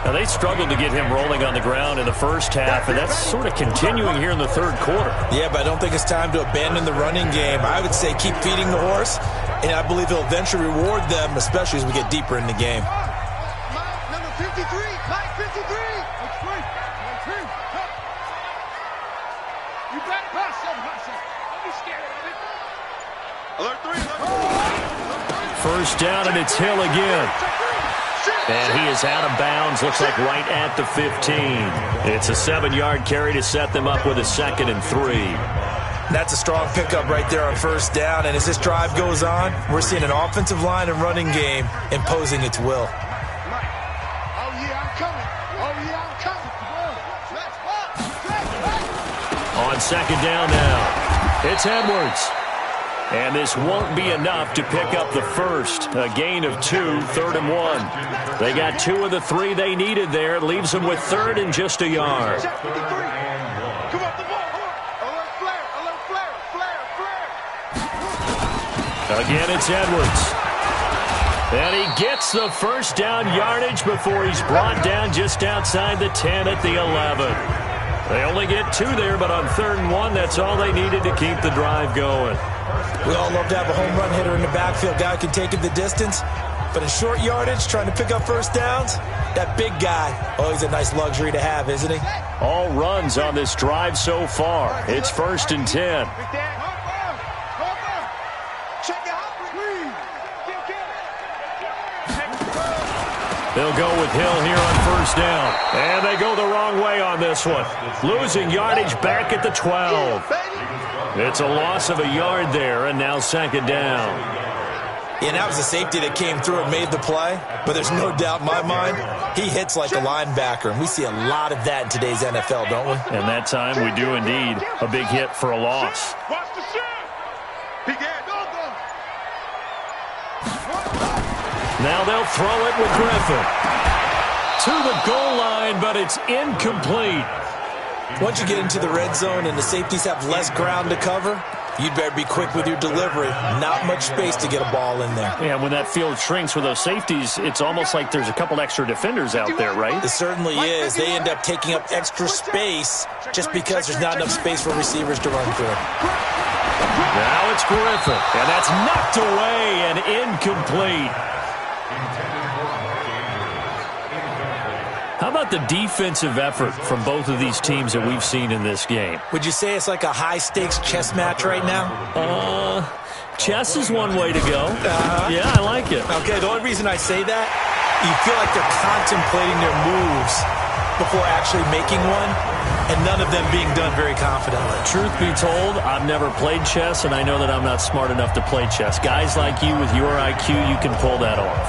Now, they struggled to get him rolling on the ground in the first half, and that's sort of continuing here in the 3rd quarter. Yeah, but I don't think it's time to abandon the running game. I would say keep feeding the horse, and I believe he'll eventually reward them, especially as we get deeper in the game. Mike, number 53. Mike 53. You better pass him. Don't be scared of it. Alert 3. First down, and it's Hill again. And he is out of bounds, looks like right at the 15. It's a 7-yard carry to set them up with a 2nd and 3. That's a strong pickup right there on first down, and as this drive goes on, we're seeing an offensive line and running game imposing its will. On 2nd down now, it's Edwards. And this won't be enough to pick up the first. A gain of 2, 3rd and 1. They got 2 of the 3 they needed there. It leaves them with 3rd and just a yard. Come on, the ball. Alert flare. Again, it's Edwards. And he gets the first down yardage before he's brought down just outside the 10 at the 11. They only get 2 there, but on 3rd and 1, that's all they needed to keep the drive going. We all love to have a home run hitter in the backfield. Guy who can take it the distance. But in short yardage, trying to pick up first downs, that big guy, always a nice luxury to have, isn't he? All runs on this drive so far. It's 1st and 10. They'll go with Hill here on first down. And they go the wrong way on this one. Losing yardage back at the 12. It's a loss of a yard there, and now 2nd down. Yeah, that was a safety that came through and made the play. But there's no doubt in my mind, he hits like a linebacker. And we see a lot of that in today's NFL, don't we? And that time we do indeed. A big hit for a loss. Watch the shot. Now they'll throw it with Griffin. To the goal line, but it's incomplete. Once you get into the red zone and the safeties have less ground to cover, you'd better be quick with your delivery. Not much space to get a ball in there. Yeah, when that field shrinks with those safeties, it's almost like there's a couple extra defenders out there, right? It certainly is. They end up taking up extra space just because there's not enough space for receivers to run through. Now it's Griffin, and that's knocked away and incomplete. How about the defensive effort from both of these teams that we've seen in this game? Would you say it's like a high-stakes chess match right now? Chess is one way to go. Yeah, I like it. Okay, the only reason I say that, you feel like they're contemplating their moves before actually making one, and none of them being done very confidently. Truth be told, I've never played chess, and I know that I'm not smart enough to play chess. Guys like you with your IQ, you can pull that off.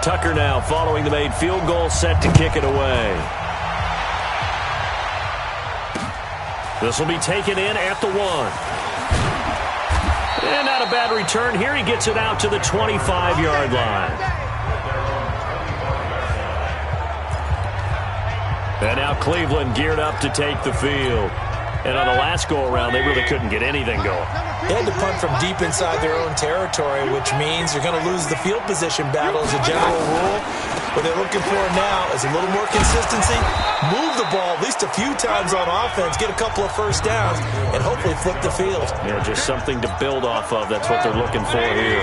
Tucker now following the made field goal, set to kick it away. This will be taken in at the 1. And not a bad return here. He gets it out to the 25-yard line. And now Cleveland geared up to take the field. And on the last go-around, they really couldn't get anything going. They had to punt from deep inside their own territory, which means you're going to lose the field position battle as a general rule. What they're looking for now is a little more consistency, move the ball at least a few times on offense, get a couple of first downs, and hopefully flip the field. Yeah, just something to build off of. That's what they're looking for here.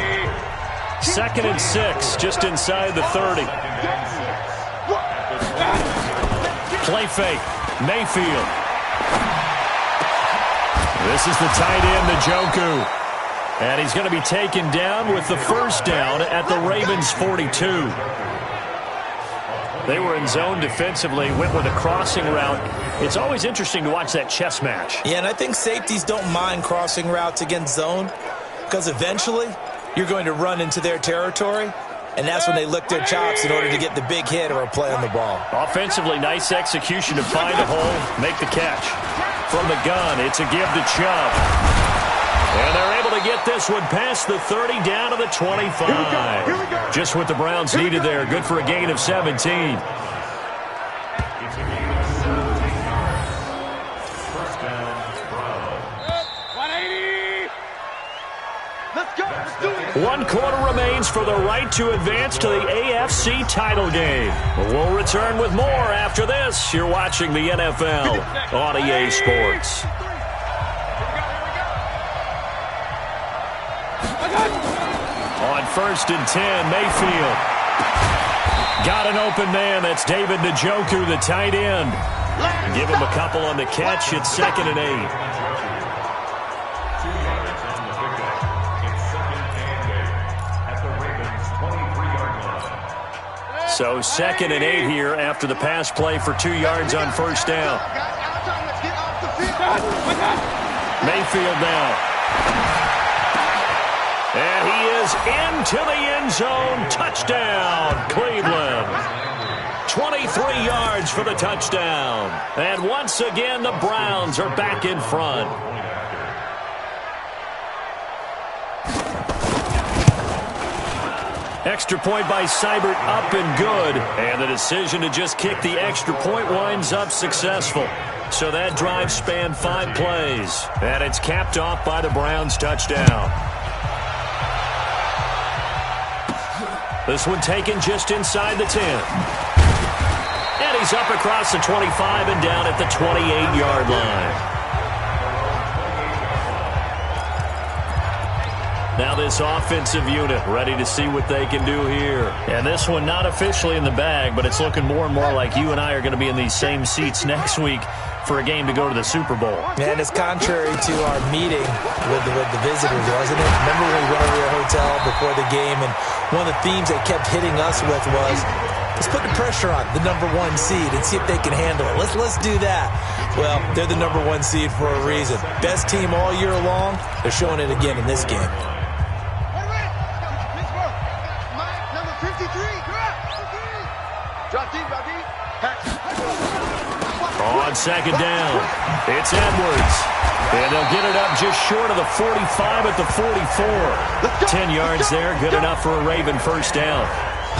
2nd and 6, just inside the 30. Play fake. Mayfield. This is the tight end, Njoku. And he's going to be taken down with the first down at the Ravens' 42. They were in zone defensively, went with a crossing route. It's always interesting to watch that chess match. Yeah, and I think safeties don't mind crossing routes against zone because eventually you're going to run into their territory, and that's when they lick their chops in order to get the big hit or a play on the ball. Offensively, nice execution to find a hole, make the catch. From the gun, it's a give to Chubb. And they're able to get this one past the 30 down to the 25. Just what the Browns needed there. Good for a gain of 17. One quarter remains for the right to advance to the AFC title game. We'll return with more after this. You're watching the NFL on EA Sports. On 1st and 10, Mayfield. Got an open man. That's David Njoku, the tight end. Give him a couple on the catch. It's 2nd and 8. So 2nd and 8 here after the pass play for 2 yards on first down. Mayfield now. And he is into the end zone. Touchdown, Cleveland. 23 yards for the touchdown. And once again, the Browns are back in front. Extra point by Seibert, up and good. And the decision to just kick the extra point winds up successful. So that drive spanned 5 plays. And it's capped off by the Browns' touchdown. This one taken just inside the 10. And he's up across the 25 and down at the 28-yard line. Now this offensive unit ready to see what they can do here. And this one not officially in the bag, but it's looking more and more like you and I are going to be in these same seats next week for a game to go to the Super Bowl. And it's contrary to our meeting with the visitors, wasn't it? Remember when we went over to your hotel before the game, and one of the themes they kept hitting us with was, let's put the pressure on the number 1 seed and see if they can handle it. Let's do that. Well, they're the number 1 seed for a reason. Best team all year long. They're showing it again in this game. On 2nd down, it's Edwards. And they'll get it up just short of the 45 at the 44. 10 yards there, good enough for a Raven first down.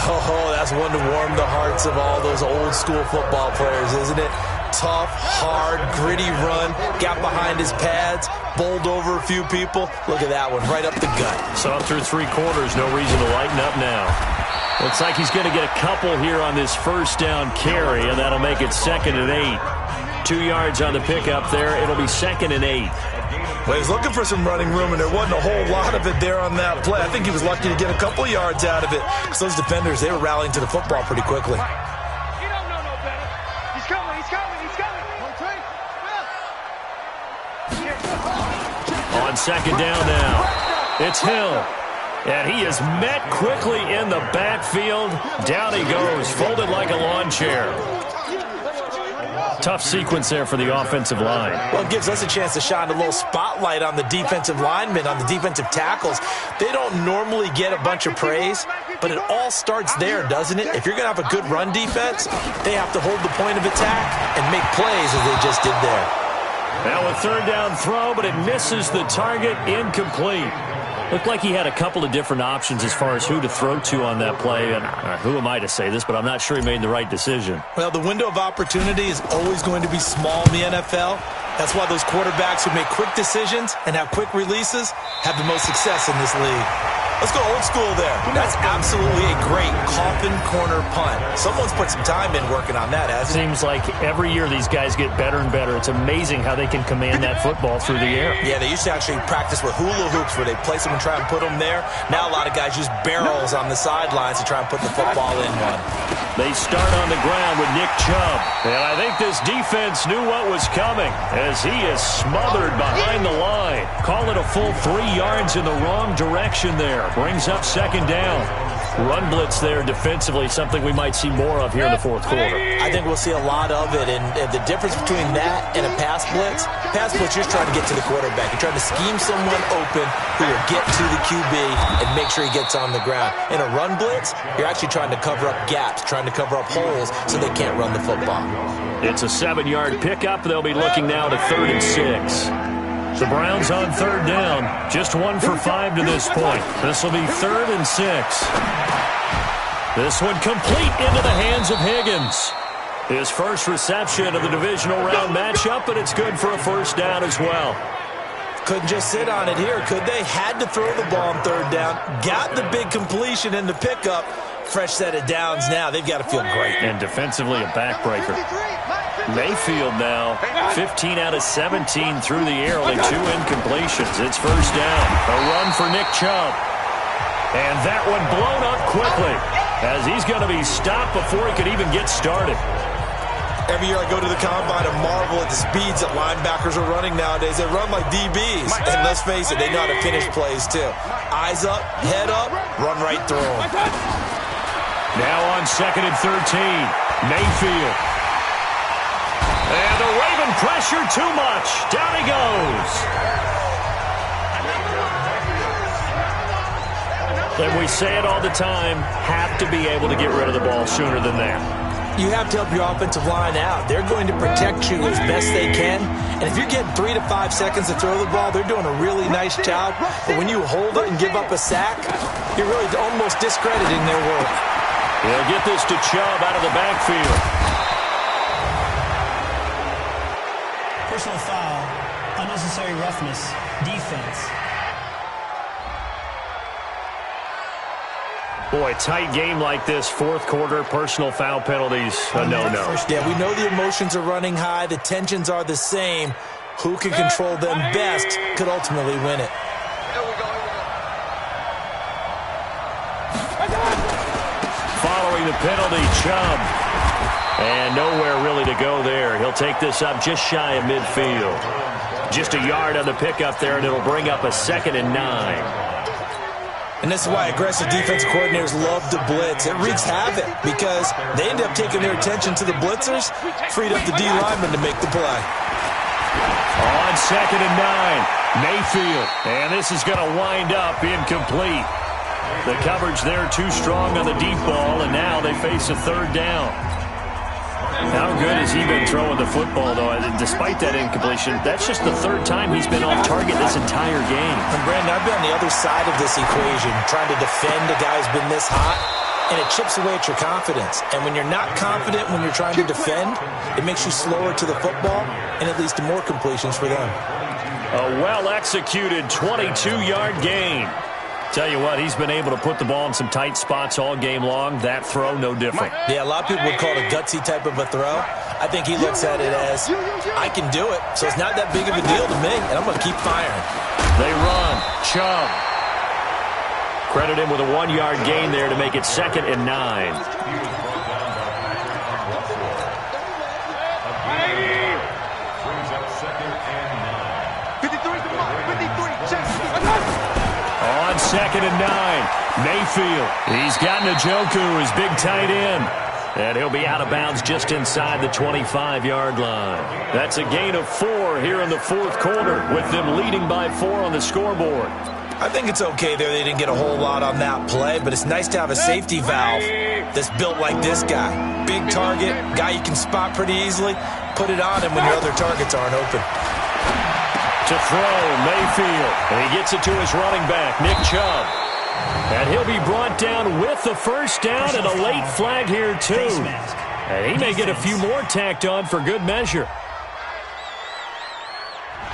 Oh, that's one to warm the hearts of all those old school football players, isn't it? Tough, hard, gritty run, got behind his pads, bowled over a few people. Look at that one, right up the gut. So through 3 quarters, no reason to lighten up now. Looks like he's going to get a couple here on this first down carry, and that'll make it 2nd and 8. 2 yards on the pickup there. It'll be 2nd and 8. Well, he was looking for some running room, and there wasn't a whole lot of it there on that play. I think he was lucky to get a couple yards out of it, because those defenders, they were rallying to the football pretty quickly. You don't know no better. He's coming. On On second down now, it's Hill. And he is met quickly in the backfield. Down he goes, folded like a lawn chair. Tough sequence there for the offensive line. Well, it gives us a chance to shine a little spotlight on the defensive linemen, on the defensive tackles. They don't normally get a bunch of praise, but it all starts there, doesn't it? If you're going to have a good run defense, they have to hold the point of attack and make plays as they just did there. Now a third down throw, but it misses the target, incomplete. Looked like he had a couple of different options as far as who to throw to on that play. And who am I to say this, but I'm not sure he made the right decision. Well, the window of opportunity is always going to be small in the NFL. That's why those quarterbacks who make quick decisions and have quick releases have the most success in this league. Let's go old school there. That's absolutely a great coffin corner punt. Someone's put some time in working on that, hasn't it? Seems like every year these guys get better and better. It's amazing how they can command that football through the air. Yeah, they used to actually practice with hula hoops where they place them and try and put them there. Now a lot of guys use barrels on the sidelines to try and put the football in one. They start on the ground with Nick Chubb. And I think this defense knew what was coming as he is smothered behind the line. Call it a full 3 yards in the wrong direction there. Brings up second down. Run blitz there defensively, something we might see more of here in the fourth quarter. I think we'll see a lot of it, and the difference between that and a pass blitz, you're just trying to get to the quarterback. You're trying to scheme someone open who will get to the QB and make sure he gets on the ground. In a run blitz, you're actually trying to cover up gaps, trying to cover up holes so they can't run the football. It's a 7-yard pickup. They'll be looking now to 3rd and 6. The Browns on third down, just 1 for 5 to this point. This will be 3rd and 6. This one complete into the hands of Higgins. His first reception of the divisional round matchup, but it's good for a first down as well. Couldn't just sit on it here, could they? Had to throw the ball on third down. Got the big completion in the pickup. Fresh set of downs now. They've got to feel great. And defensively a backbreaker. Mayfield now, 15 out of 17 through the air, only 2 incompletions. It's first down. A run for Nick Chubb. And that one blown up quickly as he's going to be stopped before he could even get started. Every year I go to the combine and marvel at the speeds that linebackers are running nowadays. They run like DBs. And let's face it, they know how to finish plays too. Eyes up, head up, run right through them. Now on 2nd and 13, Mayfield. And the Raven pressure too much. Down he goes. And we say it all the time, have to be able to get rid of the ball sooner than that. You have to help your offensive line out. They're going to protect you as best they can. And if you're getting 3 to 5 seconds to throw the ball, they're doing a really nice job. But when you hold it and give up a sack, you're really almost discrediting their work. They'll get this to Chubb out of the backfield. Personal foul, unnecessary roughness, defense. Boy, tight game like this, fourth quarter, personal foul penalties, a no-no. Yeah, we know the emotions are running high. The tensions are the same. Who can control them best could ultimately win it. Following the penalty, Chubb. And nowhere really to go there. He'll take this up just shy of midfield. Just a yard on the pickup there, and it'll bring up a 2nd and 9. And this is why aggressive defensive coordinators love to blitz. It wreaks havoc because they end up taking their attention to the blitzers, freed up the D lineman to make the play. On 2nd and 9, Mayfield. And this is going to wind up incomplete. The coverage there too strong on the deep ball, and now they face a 3rd down. How good has he been throwing the football, though? Despite that incompletion, that's just the 3rd time he's been off target this entire game. And Brandon, I've been on the other side of this equation, trying to defend a guy who's been this hot, and it chips away at your confidence. And when you're not confident when you're trying to defend, it makes you slower to the football, and it leads to more completions for them. A well-executed 22-yard gain. Tell you what, he's been able to put the ball in some tight spots all game long. That throw, no different. Yeah, a lot of people would call it a gutsy type of a throw. I think he looks at it as, I can do it, so it's not that big of a deal to me, and I'm going to keep firing. They run. Chubb. Credit him with a 1-yard gain there to make it 2nd and 9. on 2nd and 9. Mayfield. He's got Njoku, his big tight end. And he'll be out of bounds just inside the 25-yard line. That's a gain of 4 here in the fourth quarter, with them leading by 4 on the scoreboard. I think it's okay there. They didn't get a whole lot on that play, but it's nice to have a safety valve that's built like this guy. Big target, guy you can spot pretty easily. Put it on him when your other targets aren't open. To throw, Mayfield. And he gets it to his running back, Nick Chubb. And he'll be brought down with the first down and a late flag here, too. And he may get a few more tacked on for good measure.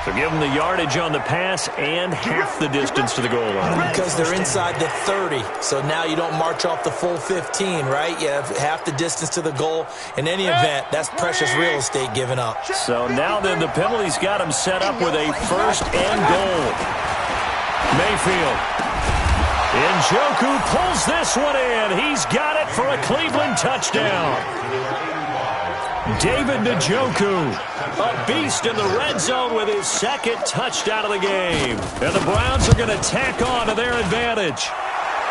So give them the yardage on the pass and half the distance to the goal line. Because they're inside the 30, so now you don't march off the full 15, right? You have half the distance to the goal. In any event, that's precious real estate given up. So now then the penalty's got him set up with a first and goal. Mayfield. Njoku pulls this one in. He's got it for a Cleveland touchdown. David Njoku, a beast in the red zone with his second touchdown of the game. And the Browns are going to tack on to their advantage.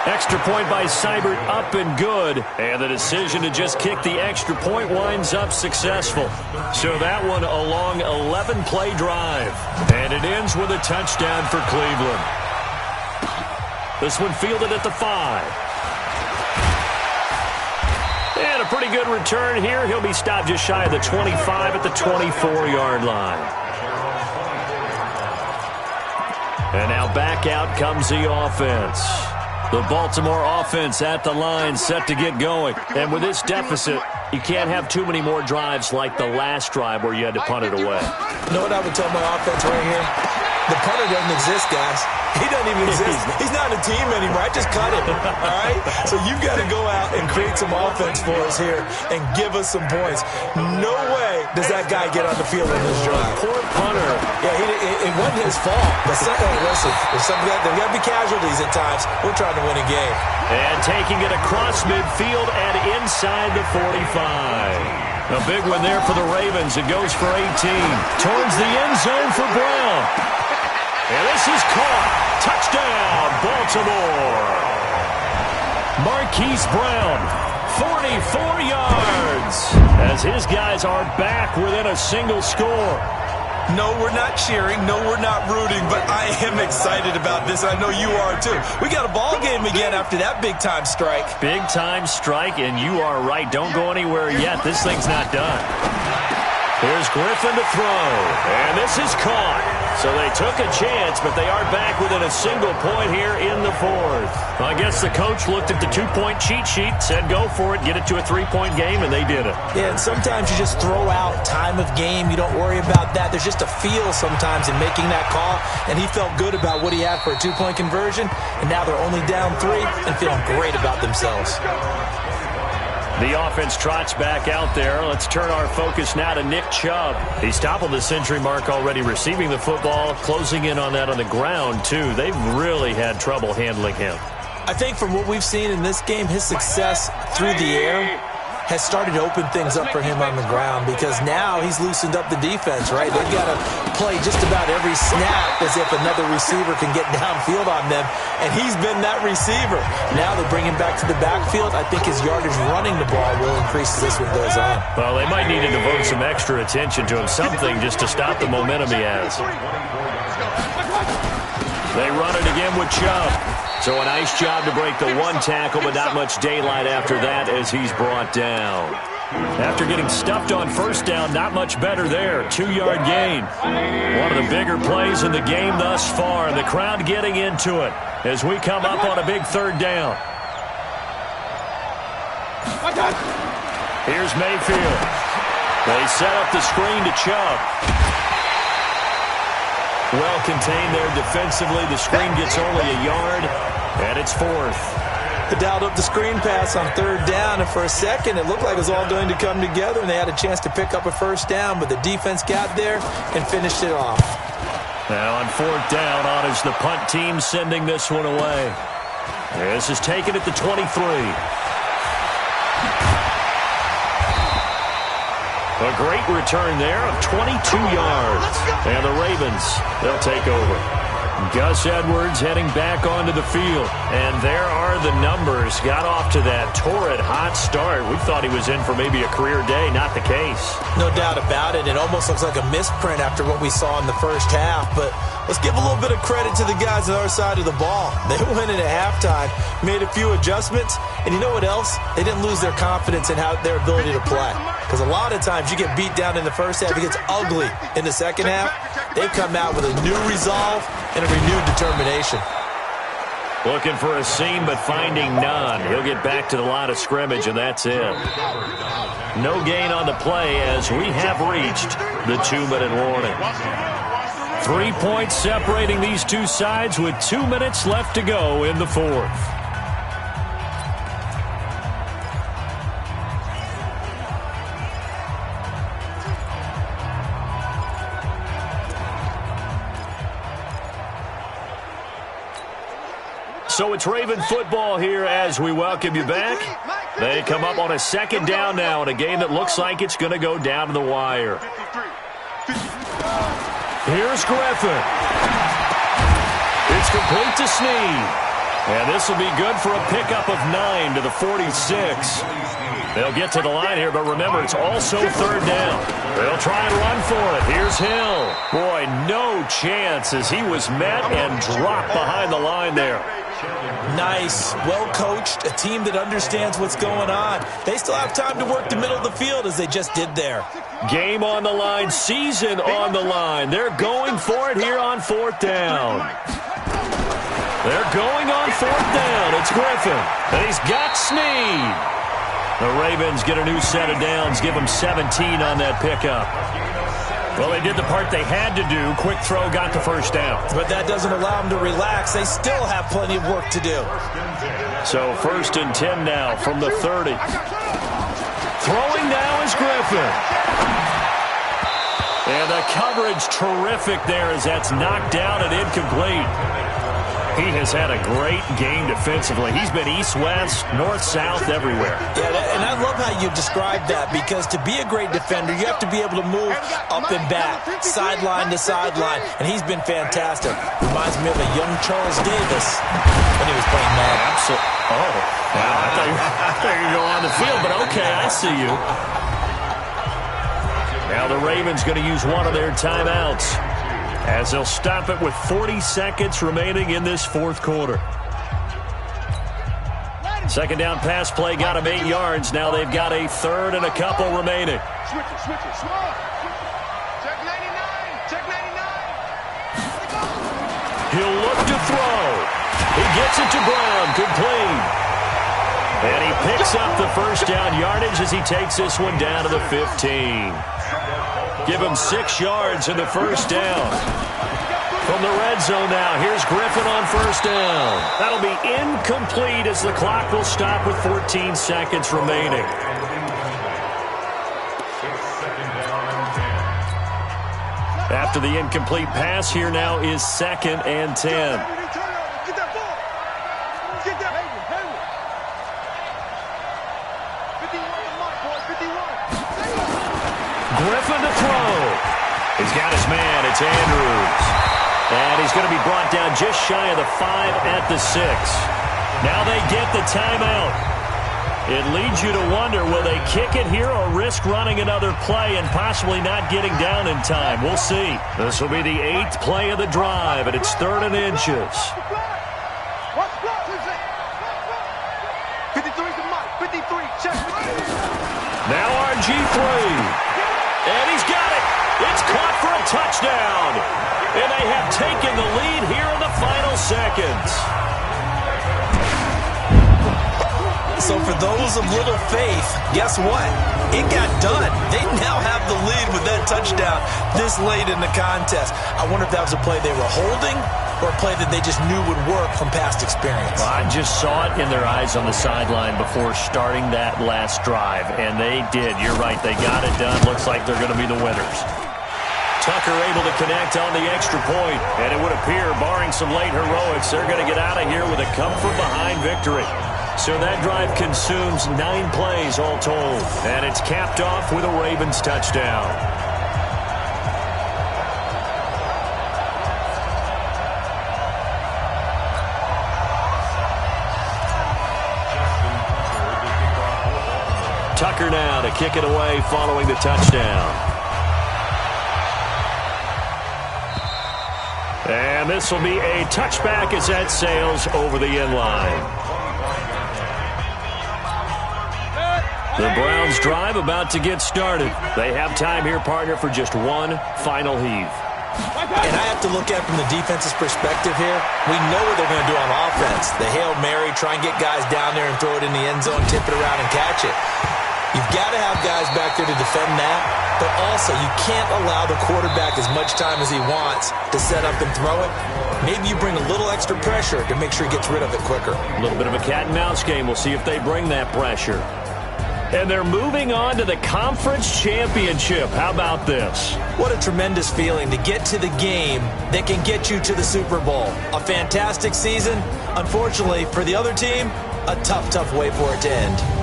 Extra point by Seibert up and good. And the decision to just kick the extra point winds up successful. So that one a long 11-play drive. And it ends with a touchdown for Cleveland. This one fielded at the 5. And a pretty good return here. He'll be stopped just shy of the 25 at the 24-yard line. And now back out comes the offense. The Baltimore offense at the line, set to get going. And with this deficit, you can't have too many more drives like the last drive where you had to punt it away. You know what I would tell my offense right here? The punter doesn't exist, guys. He doesn't even exist. He's not a team anymore. I just cut him, all right? So you've got to go out and create some offense for us here and give us some points. No way does that guy get on the field in this drive. Poor punter. Yeah, it wasn't his fault. But listen, there's got to be casualties at times. We're trying to win a game. And taking it across midfield and inside the 45. A big one there for the Ravens. It goes for 18. Towards the end zone for Brown. And this is caught. Touchdown, Baltimore. Marquise Brown, 44 yards. As his guys are back within a single score. No, we're not cheering. No, we're not rooting. But I am excited about this. I know you are, too. We got a ball game again after that big-time strike. Big-time strike, and you are right. Don't go anywhere yet. This thing's not done. Here's Griffin to throw. And this is caught. So they took a chance, but they are back within a single point here in the fourth. I guess the coach looked at the two-point cheat sheet, said go for it, get it to a three-point game, and they did it. Yeah, and sometimes you just throw out time of game. You don't worry about that. There's just a feel sometimes in making that call, and he felt good about what he had for a two-point conversion, and now they're only down 3 and feeling great about themselves. The offense trots back out there. Let's turn our focus now to Nick Chubb. He's toppled the century mark already receiving the football, closing in on that on the ground, too. They've really had trouble handling him. I think from what we've seen in this game, his success through the air has started to open things up for him on the ground because now he's loosened up the defense, right? They've got to play just about every snap as if another receiver can get downfield on them, and he's been that receiver. Now they bring him back to the backfield. I think his yardage running the ball will increase as this one goes on. Well, they might need to devote some extra attention to him, something just to stop the momentum he has. They run it again with Chubb. So a nice job to break the one tackle, but not much daylight after that as he's brought down. After getting stuffed on first down, not much better there. 2-yard gain. One of the bigger plays in the game thus far, and the crowd getting into it as we come up on a big third down. Here's Mayfield. They set up the screen to Chubb. Well contained there defensively. The screen gets only a yard, and it's fourth. They dialed up the screen pass on third down, and for a second it looked like it was all going to come together, and they had a chance to pick up a first down, but the defense got there and finished it off. Now on fourth down, on is the punt team sending this one away. This is taken at the 23. A great return there of 22 yards. And the Ravens, they'll take over. Gus Edwards heading back onto the field. And there are the numbers. Got off to that torrid hot start. We thought he was in for maybe a career day. Not the case. No doubt about it. It almost looks like a misprint after what we saw in the first half. But let's give a little bit of credit to the guys on our side of the ball. They went in at halftime, made a few adjustments, and you know what else? They didn't lose their confidence in their ability to play. Because a lot of times you get beat down in the first half, it gets ugly in the second half. They've come out with a new resolve and a renewed determination. Looking for a seam, but finding none. He'll get back to the line of scrimmage, and that's it. No gain on the play as we have reached the 2-minute warning. 3 points separating these two sides with 2 minutes left to go in the fourth. So it's Raven football here as we welcome you back. They come up on a second down now in a game that looks like it's going to go down to the wire. Here's Griffin. It's complete to Snead. And this will be good for a pickup of 9 to the 46. They'll get to the line here, but remember, it's also third down. They'll try and run for it. Here's Hill. Boy, no chance as he was met and dropped behind the line there. Nice, well-coached, a team that understands what's going on. They still have time to work the middle of the field as they just did there. Game on the line, season on the line. They're going for it here on fourth down. They're going on fourth down. It's Griffin, and he's got Snead. The Ravens get a new set of downs, give them 17 on that pickup. Well, they did the part they had to do. Quick throw got the first down. But that doesn't allow them to relax. They still have plenty of work to do. So 1st and 10 now from the 30. Throwing now is Griffin. And the coverage terrific there as that's knocked down and incomplete. He has had a great game defensively. He's been east-west, north-south, everywhere. Yeah, and I love how you describe that because to be a great defender, you have to be able to move up and back, sideline to sideline, and he's been fantastic. Reminds me of a young Charles Davis when he was playing Madden. Absolutely. Oh, wow, I thought you were going on the field, but okay, I see you. Now the Ravens going to use one of their timeouts, as they'll stop it with 40 seconds remaining in this fourth quarter. Second down pass play got him 8 yards. Now they've got a third and a couple remaining. Switch it. Check 99. Check 99. He'll look to throw. He gets it to Brown. Complete. And he picks up the first down yardage as he takes this one down to the 15. Give him 6 yards in the first down. From the red zone now, here's Griffin on first down. That'll be incomplete as the clock will stop with 14 seconds remaining. After the incomplete pass, here now is 2nd and 10. Get that ball. Get that. 51 to mark, boys. 51. Griffin to throw. He's got his man. It's Andrews. And he's going to be brought down just shy of the 5 at the 6. Now they get the timeout. It leads you to wonder, will they kick it here or risk running another play and possibly not getting down in time? We'll see. This will be the 8th play of the drive, and it's 3rd and inches. 53 to Mike. 53. Check. Now RG3. And he's got it. It's caught for a touchdown. And they have taken the lead here in the final seconds. So for those of little faith, guess what? It got done. They now have the lead with that touchdown this late in the contest. I wonder if that was a play they were holding or a play that they just knew would work from past experience. Well, I just saw it in their eyes on the sideline before starting that last drive, and they did. You're right. They got it done. Looks like they're going to be the winners. Tucker able to connect on the extra point, and it would appear, barring some late heroics, they're going to get out of here with a come-from-behind victory. So that drive consumes 9 plays all told, and it's capped off with a Ravens touchdown. kicker now to kick it away following the touchdown. And this will be a touchback as that sails over the end line. The Browns drive about to get started. They have time here, partner, for just one final heave. And I have to look at it from the defense's perspective here. We know what they're going to do on offense. The Hail Mary, try and get guys down there and throw it in the end zone, tip it around and catch it. You've got to have guys back there to defend that, but also you can't allow the quarterback as much time as he wants to set up and throw it. Maybe you bring a little extra pressure to make sure he gets rid of it quicker. A little bit of a cat and mouse game. We'll see if they bring that pressure. And they're moving on to the conference championship. How about this? What a tremendous feeling to get to the game that can get you to the Super Bowl. A fantastic season. Unfortunately, for the other team, a tough, tough way for it to end.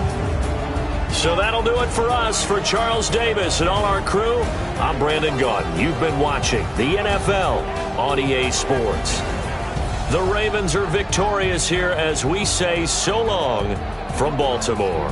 So that'll do it for us. For Charles Davis and all our crew, I'm Brandon Gaudin. You've been watching the NFL on EA Sports. The Ravens are victorious here as we say so long from Baltimore.